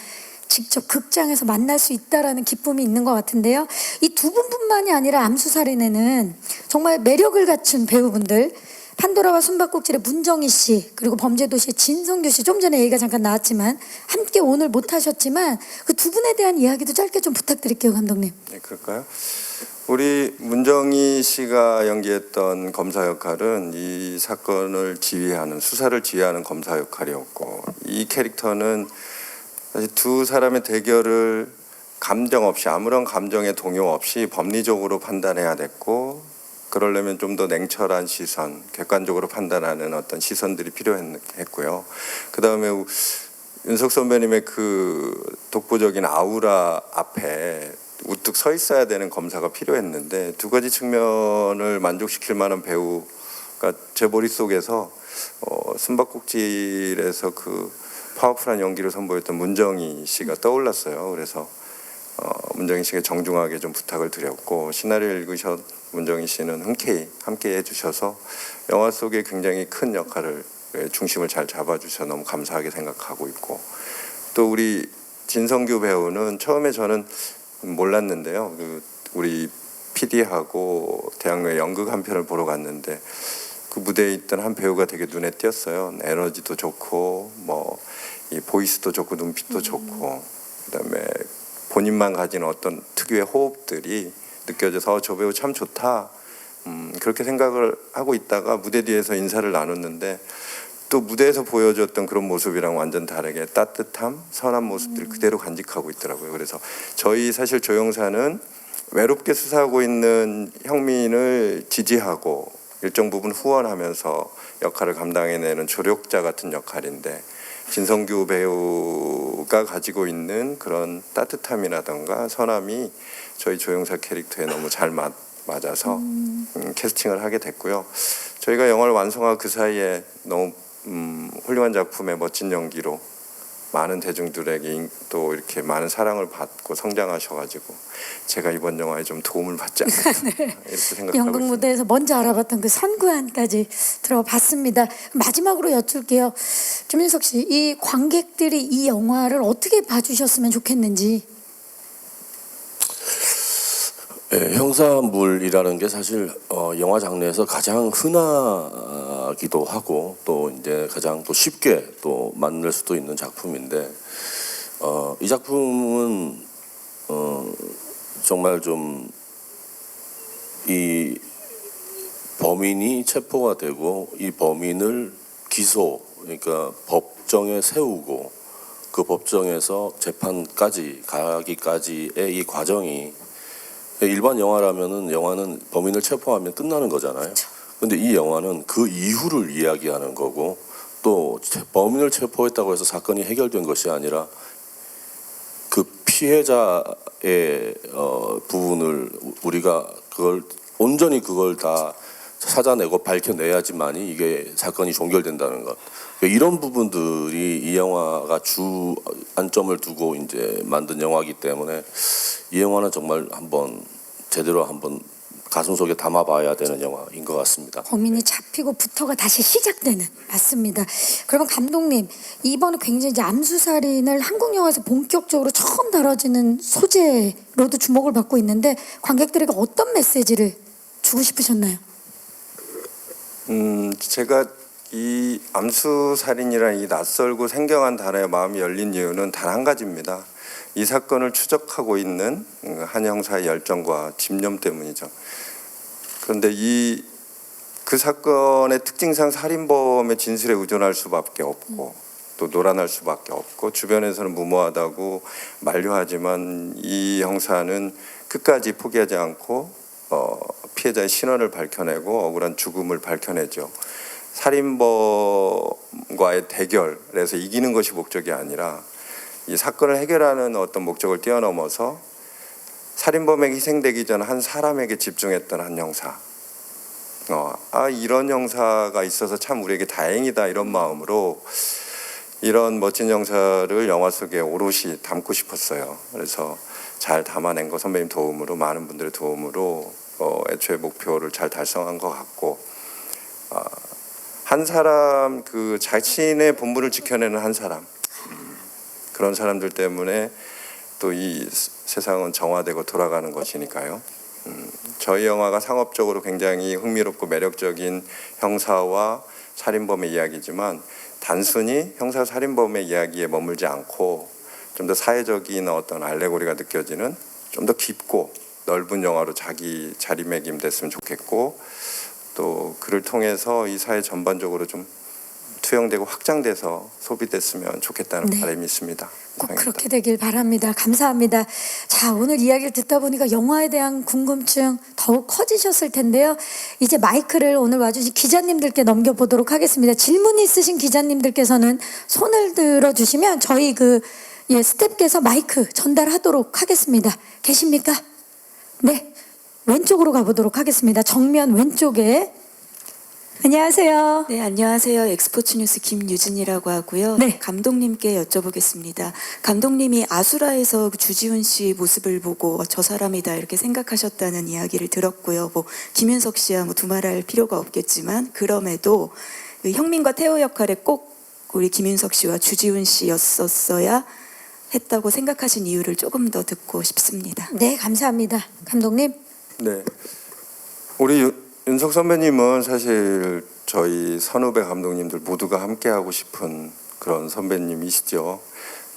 직접 극장에서 만날 수 있다라는 기쁨이 있는 것 같은데요. 이 두 분뿐만이 아니라 암수살인에는 정말 매력을 갖춘 배우분들 판도라와 숨바꼭질의 문정희 씨 그리고 범죄도시의 진성규 씨 좀 전에 얘기가 잠깐 나왔지만 함께 오늘 못하셨지만 그 두 분에 대한 이야기도 짧게 좀 부탁드릴게요 감독님. 네, 그럴까요? 우리 문정희 씨가 연기했던 검사 역할은 이 사건을 지휘하는 수사를 지휘하는 검사 역할이었고 이 캐릭터는 사실 두 사람의 대결을 감정 없이 아무런 감정의 동요 없이 법리적으로 판단해야 됐고 그러려면 좀 더 냉철한 시선, 객관적으로 판단하는 어떤 시선들이 필요했고요. 그 다음에 윤석 선배님의 그 독보적인 아우라 앞에 우뚝 서 있어야 되는 검사가 필요했는데 두 가지 측면을 만족시킬 만한 배우가 제 머릿속에서 숨바꼭질에서 그 파워풀한 연기를 선보였던 문정희 씨가 떠올랐어요. 그래서 문정희 씨가 정중하게 좀 부탁을 드렸고 시나리오를 읽으신 문정희 씨는 흔쾌히 함께 해주셔서 영화 속에 굉장히 큰 역할을 중심을 잘 잡아주셔서 너무 감사하게 생각하고 있고 또 우리 진성규 배우는 처음에 저는 몰랐는데요. 우리 PD하고 대학로에 연극 한 편을 보러 갔는데 그 무대에 있던 한 배우가 되게 눈에 띄었어요. 에너지도 좋고 뭐 이 보이스도 좋고 눈빛도 좋고 그다음에 본인만 가진 어떤 특유의 호흡들이 느껴져서 저 배우 참 좋다. 그렇게 생각을 하고 있다가 무대 뒤에서 인사를 나눴는데 또 무대에서 보여줬던 그런 모습이랑 완전 다르게 따뜻함, 선한 모습들 그대로 간직하고 있더라고요. 그래서 저희 사실 조영사는 외롭게 수사하고 있는 형민을 지지하고 일정 부분 후원하면서 역할을 감당해내는 조력자 같은 역할인데 진성규 배우가 가지고 있는 그런 따뜻함이라던가 선함이 저희 조영사 캐릭터에 너무 잘 맞아서 캐스팅을 하게 됐고요. 저희가 영화를 완성하고 그 사이에 너무 훌륭한 작품의 멋진 연기로 많은 대중들에게 또 이렇게 많은 사랑을 받고 성장하셔가지고 제가 이번 영화에 좀 도움을 받지 않았나 이렇게 생각하고 연극 있습니다. 무대에서 먼저 알아봤던 그 선구안까지 들어봤습니다. 마지막으로 여쭐게요. 김윤석 씨, 이 관객들이 이 영화를 어떻게 봐주셨으면 좋겠는지. 예, 형사물이라는 게 사실 영화 장르에서 가장 흔하기도 하고 또 이제 가장 또 쉽게 또 만들 수도 있는 작품인데 이 작품은 정말 좀 이 범인이 체포가 되고 이 범인을 기소 그러니까 법정에 세우고 그 법정에서 재판까지 가기까지의 이 과정이 일반 영화라면은 영화는 범인을 체포하면 끝나는 거잖아요. 근데 이 영화는 그 이후를 이야기하는 거고 또 범인을 체포했다고 해서 사건이 해결된 것이 아니라 그 피해자의 부분을 우리가 그걸 온전히 그걸 다 찾아내고 밝혀내야지만이 이게 사건이 종결된다는 것. 이런 부분들이 이 영화가 주 안점을 두고 이제 만든 영화이기 때문에 이 영화는 정말 한번 제대로 한번 가슴속에 담아봐야 되는 영화인 것 같습니다. 범인이 잡히고부터가 다시 시작되는 맞습니다. 그러면 감독님 이번에 굉장히 이제 암수살인을 한국 영화에서 본격적으로 처음 다뤄지는 소재로도 주목을 받고 있는데 관객들에게 어떤 메시지를 주고 싶으셨나요? 제가 이 암수살인이라는 이 낯설고 생경한 단어에 마음이 열린 이유는 단 한 가지입니다. 이 사건을 추적하고 있는 한 형사의 열정과 집념 때문이죠. 그런데 그 사건의 특징상 살인범의 진술에 의존할 수밖에 없고 또 노란할 수밖에 없고 주변에서는 무모하다고 만류하지만 이 형사는 끝까지 포기하지 않고 피해자의 신원을 밝혀내고 억울한 죽음을 밝혀내죠. 살인범과의 대결에서 이기는 것이 목적이 아니라 이 사건을 해결하는 어떤 목적을 뛰어넘어서 살인범에게 희생되기 전 한 사람에게 집중했던 한 형사. 이런 형사가 있어서 참 우리에게 다행이다 이런 마음으로 이런 멋진 형사를 영화 속에 오롯이 담고 싶었어요. 그래서 잘 담아낸 거 선배님 도움으로 많은 분들의 도움으로 애초에 목표를 잘 달성한 것 같고 한 사람 그 자신의 본분을 지켜내는 한 사람 그런 사람들 때문에 또 이 세상은 정화되고 돌아가는 것이니까요. 저희 영화가 상업적으로 굉장히 흥미롭고 매력적인 형사와 살인범의 이야기지만 단순히 형사 살인범의 이야기에 머물지 않고 좀 더 사회적인 어떤 알레고리가 느껴지는 좀 더 깊고 넓은 영화로 자기 자리매김됐으면 좋겠고 또 그를 통해서 이 사회 전반적으로 좀 투영되고 확장돼서 소비됐으면 좋겠다는 네. 바람이 있습니다. 꼭 이상입니다. 그렇게 되길 바랍니다. 감사합니다. 자, 오늘 이야기를 듣다 보니까 영화에 대한 궁금증 더욱 커지셨을 텐데요. 이제 마이크를 오늘 와주신 기자님들께 넘겨보도록 하겠습니다. 질문 있으신 기자님들께서는 손을 들어주시면 저희 스태프께서 마이크 전달하도록 하겠습니다. 계십니까? 네, 왼쪽으로 가보도록 하겠습니다. 정면 왼쪽에. 안녕하세요. 네, 안녕하세요. 엑스포츠 뉴스 김유진이라고 하고요. 네. 감독님께 여쭤보겠습니다. 감독님이 아수라에서 주지훈 씨 모습을 보고 저 사람이다 이렇게 생각하셨다는 이야기를 들었고요. 김윤석 씨와 두말할 필요가 없겠지만 그럼에도 그 형민과 태호 역할에 꼭 우리 김윤석 씨와 주지훈 씨였었어야 했다고 생각하신 이유를 조금 더 듣고 싶습니다. 네, 감사합니다. 감독님. 네. 우리 윤석 선배님은 사실 저희 선후배 감독님들 모두가 함께 하고 싶은 그런 선배님이시죠.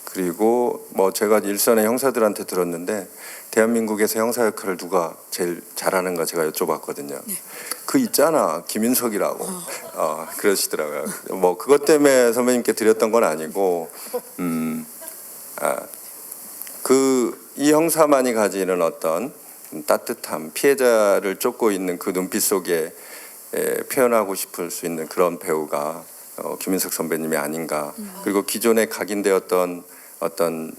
그리고 뭐 제가 일선의 형사들한테 들었는데 대한민국에서 형사 역할을 누가 제일 잘하는가 제가 여쭤봤거든요. 그 있잖아 김윤석이라고 그러시더라고요. 뭐 그것 때문에 선배님께 드렸던 건 아니고 이 형사만이 가지는 어떤 따뜻함, 피해자를 쫓고 있는 그 눈빛 속에 표현하고 싶을 수 있는 그런 배우가 김윤석 선배님이 아닌가. 그리고 기존에 각인되었던 어떤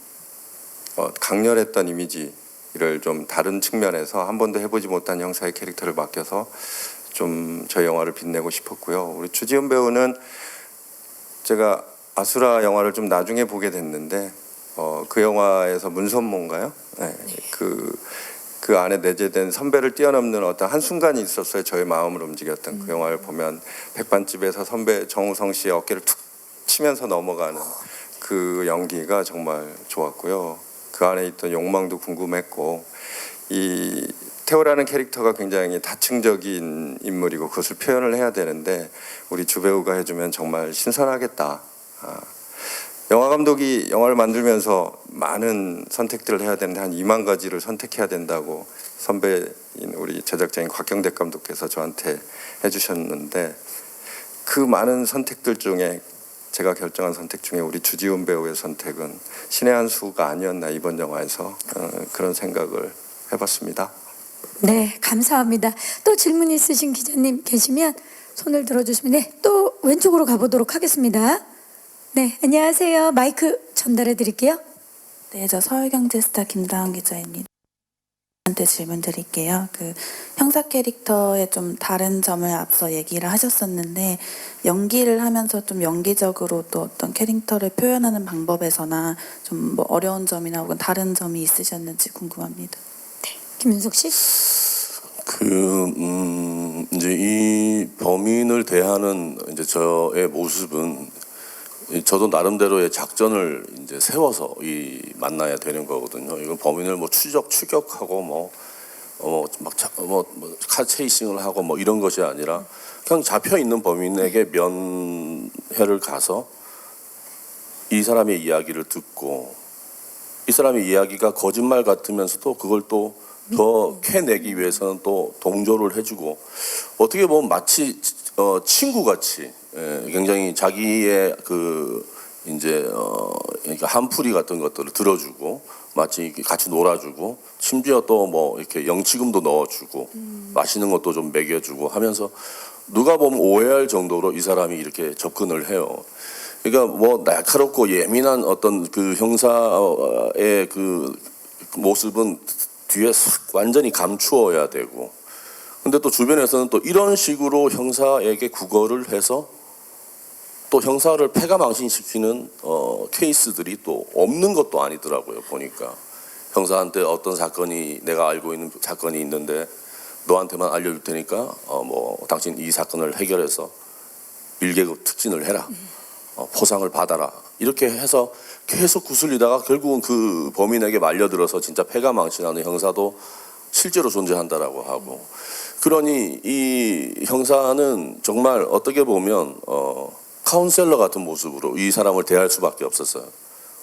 강렬했던 이미지를 좀 다른 측면에서 한 번도 해보지 못한 형사의 캐릭터를 맡겨서 좀 저희 영화를 빛내고 싶었고요. 우리 주지훈 배우는 제가 아수라 영화를 좀 나중에 보게 됐는데 그 영화에서 문선모인가요? 네. 그 안에 내재된 선배를 뛰어넘는 어떤 한순간이 있었어요. 저의 마음을 움직였던 그 영화를 보면 백반집에서 선배 정우성 씨의 어깨를 툭 치면서 넘어가는 그 연기가 정말 좋았고요. 그 안에 있던 욕망도 궁금했고 이 태호라는 캐릭터가 굉장히 다층적인 인물이고 그것을 표현을 해야 되는데 우리 주배우가 해주면 정말 신선하겠다. 영화 감독이 영화를 만들면서 많은 선택들을 해야 되는데 한 2만 가지를 선택해야 된다고 선배인 우리 제작자인 곽경택 감독께서 저한테 해주셨는데 그 많은 선택들 중에 제가 결정한 선택 중에 우리 주지훈 배우의 선택은 신의 한 수가 아니었나 이번 영화에서 그런 생각을 해봤습니다. 네, 감사합니다. 또 질문 있으신 기자님 계시면 손을 들어주시면 또 왼쪽으로 가보도록 하겠습니다. 네, 안녕하세요. 마이크 전달해 드릴게요. 네, 저 서울경제스타 김다은 기자입니다. 한테 질문 드릴게요. 그 형사 캐릭터의 좀 다른 점을 앞서 얘기를 하셨었는데 연기를 하면서 좀 연기적으로 또 어떤 캐릭터를 표현하는 방법에서나 좀 뭐 어려운 점이나 혹은 다른 점이 있으셨는지 궁금합니다. 김윤석 씨. 이제 이 범인을 대하는 이제 저의 모습은 저도 나름대로의 작전을 이제 세워서 만나야 되는 거거든요. 이건 범인을 뭐 추격하고 카체이싱을 하고 뭐 이런 것이 아니라 그냥 잡혀 있는 범인에게 면회를 가서 이 사람의 이야기를 듣고 이 사람의 이야기가 거짓말 같으면서도 그걸 또 더 캐내기 위해서는 또 동조를 해주고 어떻게 보면 마치 친구같이 굉장히 자기의 그러니까 한풀이 같은 것들을 들어주고 마치 같이 놀아주고 심지어 또 뭐 이렇게 영치금도 넣어주고 맛있는 것도 좀 먹여주고 하면서 누가 보면 오해할 정도로 이 사람이 이렇게 접근을 해요. 그러니까 뭐 날카롭고 예민한 어떤 그 형사의 그 모습은 뒤에 싹 완전히 감추어야 되고 근데 또 주변에서는 또 이런 식으로 형사에게 구걸을 해서 또 형사를 패가망신시키는 케이스들이 또 없는 것도 아니더라고요. 보니까 형사한테 어떤 사건이 내가 알고 있는 사건이 있는데 너한테만 알려줄 테니까 뭐 당신 이 사건을 해결해서 1계급 특진을 해라. 포상을 받아라. 이렇게 해서 계속 구슬리다가 결국은 그 범인에게 말려들어서 진짜 패가망신하는 형사도 실제로 존재한다라고 하고 그러니 이 형사는 정말 어떻게 보면 카운셀러 같은 모습으로 이 사람을 대할 수밖에 없었어요.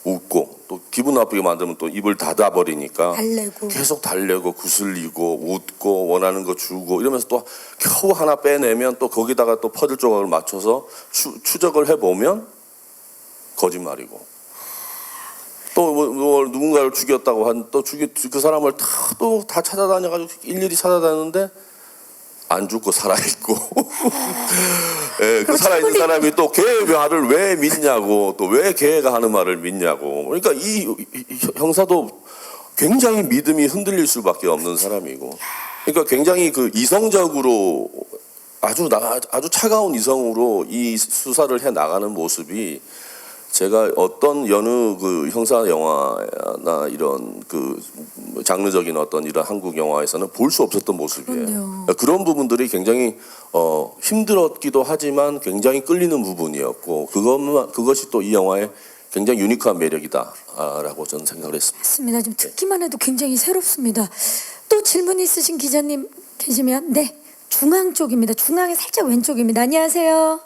웃고 또 기분 나쁘게 만들면 또 입을 닫아버리니까 달래고 계속 달래고 구슬리고 웃고 원하는 거 주고 이러면서 또 겨우 하나 빼내면 또 거기다가 또 퍼즐 조각을 맞춰서 추적을 해보면 거짓말이고 또 뭐 누군가를 죽였다고 한 또 그 사람을 다 찾아다녀가지고 일일이 찾아다녔는데 안 죽고 살아있고 예, 그 살아있는 사람이 또 걔의 말을 왜 믿냐고 또 왜 걔가 하는 말을 믿냐고 그러니까 이 형사도 굉장히 믿음이 흔들릴 수밖에 없는 사람이고 그러니까 굉장히 그 이성적으로 아주 차가운 이성으로 이 수사를 해 나가는 모습이 제가 어떤 여느 그 형사 영화나 이런 그 장르적인 어떤 이런 한국 영화에서는 볼 수 없었던 모습이에요. 그럼요. 그런 부분들이 굉장히 힘들었기도 하지만 굉장히 끌리는 부분이었고 그것이 또 이 영화의 굉장히 유니크한 매력이다라고 저는 생각을 했습니다. 맞습니다. 좀 듣기만 해도 굉장히 새롭습니다. 또 질문 있으신 기자님 계시면 네, 중앙 쪽입니다. 중앙의 살짝 왼쪽입니다. 안녕하세요.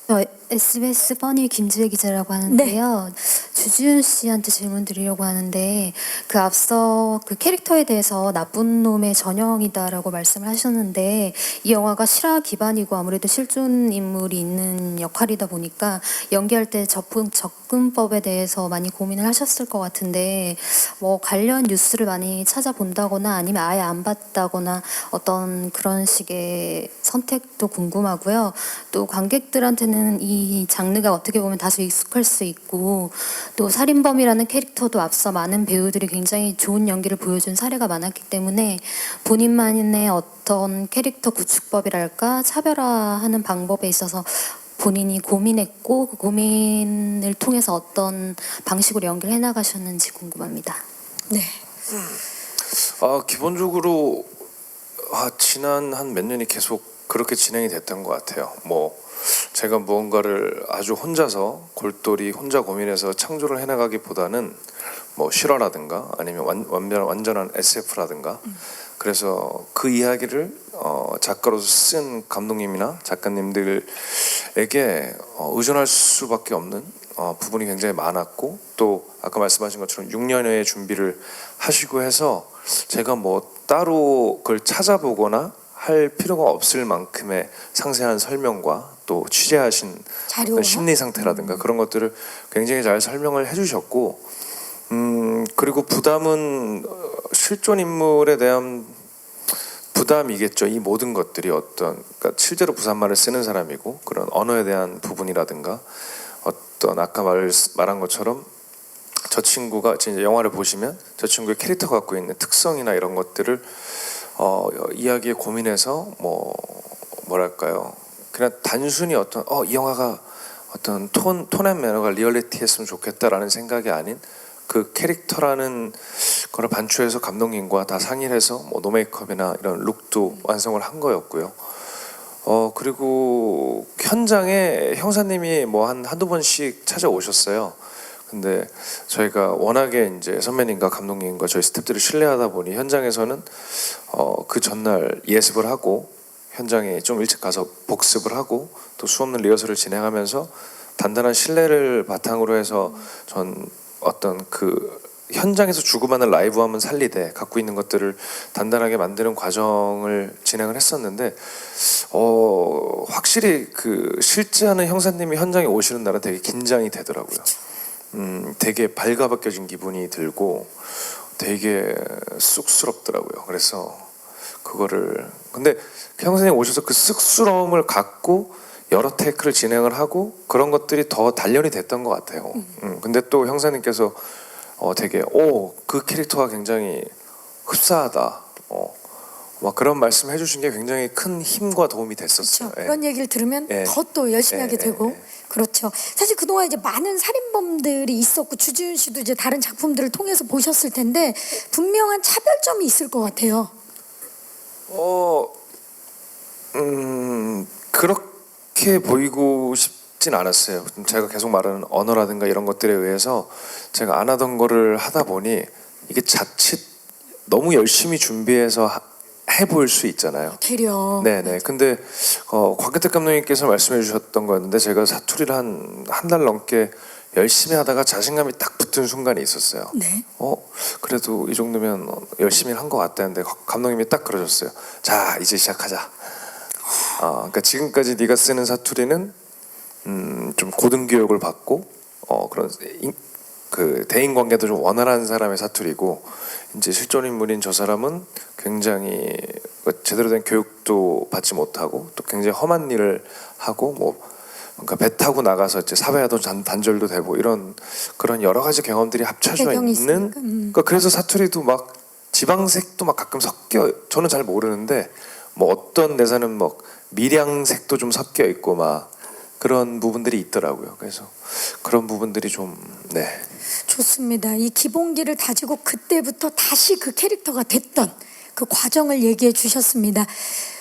저 SBS 퍼니 김지혜 기자라고 하는데요. 주지훈 씨한테 질문 드리려고 하는데 그 앞서 그 캐릭터에 대해서 나쁜 놈의 전형이다라고 말씀을 하셨는데 이 영화가 실화 기반이고 아무래도 실존 인물이 있는 역할이다 보니까 연기할 때 접근법에 대해서 많이 고민을 하셨을 것 같은데 뭐 관련 뉴스를 많이 찾아본다거나 아니면 아예 안 봤다거나 어떤 그런 식의 선택도 궁금하고요. 또 관객들한테는 이 장르가 어떻게 보면 다소 익숙할 수 있고 또 살인범이라는 캐릭터도 앞서 많은 배우들이 굉장히 좋은 연기를 보여준 사례가 많았기 때문에 본인만의 어떤 캐릭터 구축법이랄까 차별화하는 방법에 있어서 본인이 고민했고 그 고민을 통해서 어떤 방식으로 연기를 해나가셨는지 궁금합니다. 네. 기본적으로 지난 한 몇 년이 계속 그렇게 진행이 됐던 것 같아요. 뭐 제가 무언가를 아주 혼자서 골똘히 혼자 고민해서 창조를 해나가기보다는 뭐 실화라든가 아니면 완전한 SF라든가 그래서 그 이야기를 작가로서 쓴 감독님이나 작가님들에게 의존할 수밖에 없는 부분이 굉장히 많았고 또 아까 말씀하신 것처럼 6년여의 준비를 하시고 해서 제가 뭐 따로 그걸 찾아보거나 할 필요가 없을 만큼의 상세한 설명과 또 취재하신 자료 심리 상태라든가 그런 것들을 굉장히 잘 설명을 해주셨고 그리고 부담은 실존 인물에 대한 부담이겠죠. 이 모든 것들이 그러니까 실제로 부산말을 쓰는 사람이고 그런 언어에 대한 부분이라든가 어떤 아까 말한 것처럼 저 친구가 이제 영화를 보시면 저 친구의 캐릭터가 갖고 있는 특성이나 이런 것들을 이야기에 고민해서 뭐랄까요? 그냥 단순히 이 영화가 어떤 톤앤 매너가 리얼리티했으면 좋겠다라는 생각이 아닌 그 캐릭터라는 거를 반추해서 감독님과 다 상의를 해서 뭐 노메이크업이나 이런 룩도 완성을 한 거였고요. 그리고 현장에 형사님이 뭐 한두 번씩 찾아오셨어요. 근데 저희가 워낙에 이제 선배님과 감독님과 저희 스태프들을 신뢰하다 보니 현장에서는 그 전날 예습을 하고 현장에 좀 일찍 가서 복습을 하고 또 수없는 리허설을 진행하면서 단단한 신뢰를 바탕으로 해서 전 어떤 그 현장에서 주고받는 라이브함은 살리되 갖고 있는 것들을 단단하게 만드는 과정을 진행을 했었는데 확실히 그 실제하는 형사님이 현장에 오시는 날은 되게 긴장이 되더라고요. 되게 발가벗겨진 기분이 들고 되게 쑥스럽더라고요. 그래서 그거를 근데 형사님 오셔서 그 쑥스러움을 갖고 여러 테이크를 진행을 하고 그런 것들이 더 단련이 됐던 것 같아요. 근데 또 형사님께서 되게 그 캐릭터가 굉장히 흡사하다. 막 그런 말씀 해주신 게 굉장히 큰 힘과 도움이 됐었어요. 그렇죠. 그런 얘기를 들으면 예. 더 또 열심히 하게 예, 되고 예. 그렇죠. 사실 그동안 이제 많은 살인범들이 있었고 주지훈 씨도 이제 다른 작품들을 통해서 보셨을 텐데 분명한 차별점이 있을 것 같아요. 그렇게 보이고 싶진 않았어요. 제가 계속 말하는 언어라든가 이런 것들에 의해서 제가 안 하던 거를 하다 보니 이게 자칫 너무 열심히 준비해서 해 보일 수 있잖아요. 되려. 네네. 근데 곽규택 감독님께서 말씀해 주셨던 거였는데 제가 사투리를 한 달 넘게 열심히 하다가 자신감이 딱 붙은 순간이 있었어요. 네. 그래도 이 정도면 열심히 한 것 같다 했는데 감독님이 딱 그러셨어요. 자, 이제 시작하자. 그러니까 지금까지 네가 쓰는 사투리는 좀 고등교육을 받고 그런 그 대인 관계도 좀 원활한 사람의 사투리고 이제 실존 인물인 저 사람은 굉장히 제대로 된 교육도 받지 못하고 또 굉장히 험한 일을 하고 그러니까 배 타고 나가서 이제 사회와도 단절도 되고 이런 그런 여러 가지 경험들이 합쳐져 배경이 있는 있으니까. 그러니까 그래서 사투리도 막 지방색도 막 가끔 섞여 저는 잘 모르는데 뭐 어떤 대사는 뭐 밀양색도 좀 섞여 있고 막 그런 부분들이 있더라고요. 그래서 그런 부분들이 좀 좋습니다. 이 기본기를 다지고 그때부터 다시 그 캐릭터가 됐던 그 과정을 얘기해 주셨습니다.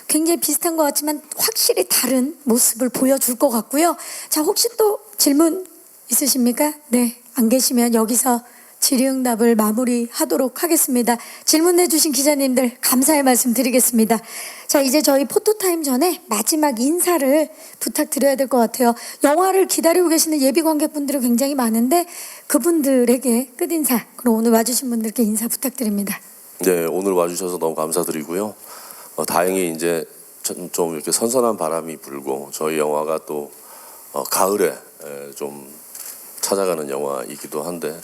굉장히 비슷한 것 같지만 확실히 다른 모습을 보여줄 것 같고요. 자, 혹시 또 질문 있으십니까? 네, 안 계시면 여기서 질의응답을 마무리하도록 하겠습니다. 질문해주신 기자님들 감사의 말씀 드리겠습니다. 자, 이제 저희 포토타임 전에 마지막 인사를 부탁드려야 될 것 같아요. 영화를 기다리고 계시는 예비 관객분들이 굉장히 많은데 그분들에게 끝인사, 그럼 오늘 와주신 분들께 인사 부탁드립니다. 네, 오늘 와주셔서 너무 감사드리고요. 다행히 이제 좀 이렇게 선선한 바람이 불고 저희 영화가 또 가을에 좀 찾아가는 영화이기도 한데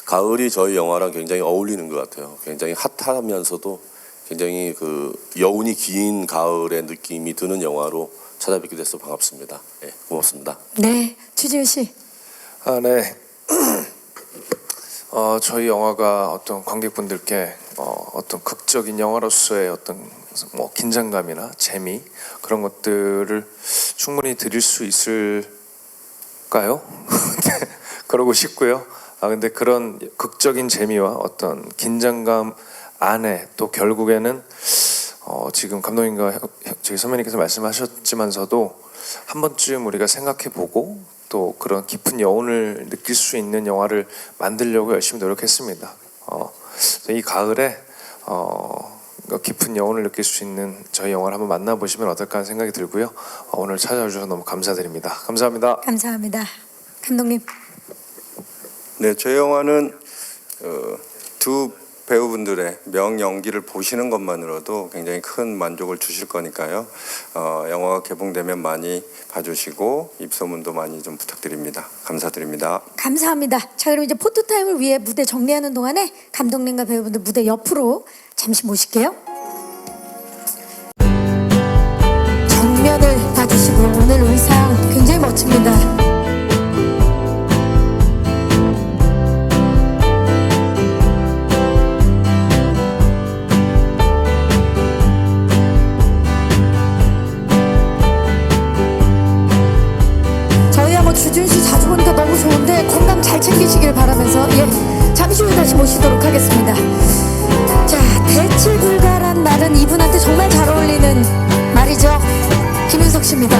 가을이 저희 영화랑 굉장히 어울리는 것 같아요. 굉장히 핫하면서도 굉장히 그 여운이 긴 가을의 느낌이 드는 영화로 찾아뵙게 돼서 반갑습니다. 네, 고맙습니다. 네, 주지훈 씨. 네. 저희 영화가 어떤 관객분들께 어떤 극적인 영화로서의 어떤 뭐 긴장감이나 재미 그런 것들을 충분히 드릴 수 있을까요? 그러고 싶고요. 근데 그런 극적인 재미와 어떤 긴장감 안에 또 결국에는 지금 감독님과 저희 선배님께서 말씀하셨지만서도 한 번쯤 우리가 생각해보고 또 그런 깊은 여운을 느낄 수 있는 영화를 만들려고 열심히 노력했습니다. 이 가을에 깊은 여운을 느낄 수 있는 저희 영화를 한번 만나보시면 어떨까 하는 생각이 들고요. 오늘 찾아와 주셔서 너무 감사드립니다. 감사합니다. 감사합니다. 감독님. 네, 저희 영화는 두 배우분들의 명연기를 보시는 것만으로도 굉장히 큰 만족을 주실 거니까요. 영화가 개봉되면 많이 봐주시고 입소문도 많이 좀 부탁드립니다. 감사드립니다. 감사합니다. 자, 그럼 이제 포토타임을 위해 무대 정리하는 동안에 감독님과 배우분들 무대 옆으로 잠시 모실게요. 정면을 봐주시고 오늘 의상 굉장히 멋집니다. 주준 씨 자주 보니까 너무 좋은데 건강 잘 챙기시길 바라면서 잠시 후에 다시 모시도록 하겠습니다. 자, 대체 불가란 말은 이분한테 정말 잘 어울리는 말이죠. 김윤석 씨입니다.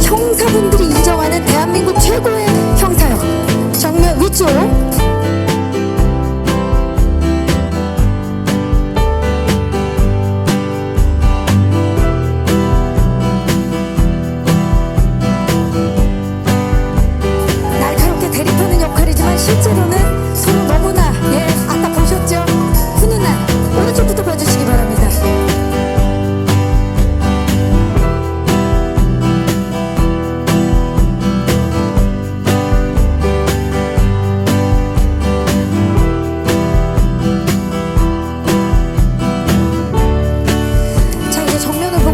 형사분들이 인정하는 대한민국 최고의 형사요. 정면 위쪽. 날카롭게 대립하는 역할이지만 실제로는 서로 너무나 아까 보셨죠? 훈훈한 오른쪽부터 봐주시기 바랍니다.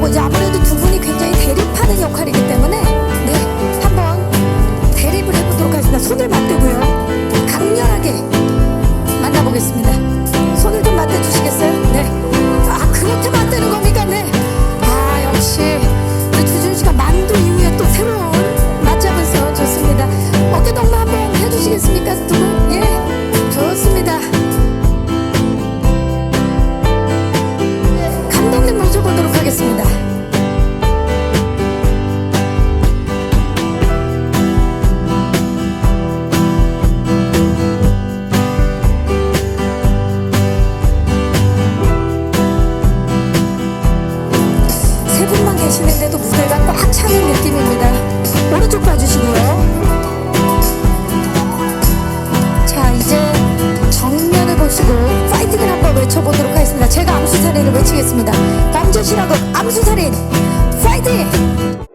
이제 아무래도 두 분이 굉장히 대립하는 역할이기 때문에 한번 대립을 해보도록 하겠습니다. 손을 맞대고요. 강렬하게 만나보겠습니다. 손을 좀 맞대주시겠어요? 네. 그렇게 맞대는 겁니까? 네. 역시 우리 주준 씨가 만두 이후에 또 새로운 맞잡은 싸움 좋습니다. 어깨 동무 한번 해주시겠습니까? 두 분? 좋습니다. 감독님 모셔보도록 하겠습니다. 세 분만 계시는데도 무대가 꽉 차는 느낌입니다. 오른쪽 봐주시고요. 자, 이제 정면을 보시고 파이팅을 한번 외쳐보도록 하겠습니다. 제가 암수살인을 외치겠습니다. 범죄 실화극 암수살인 파이팅!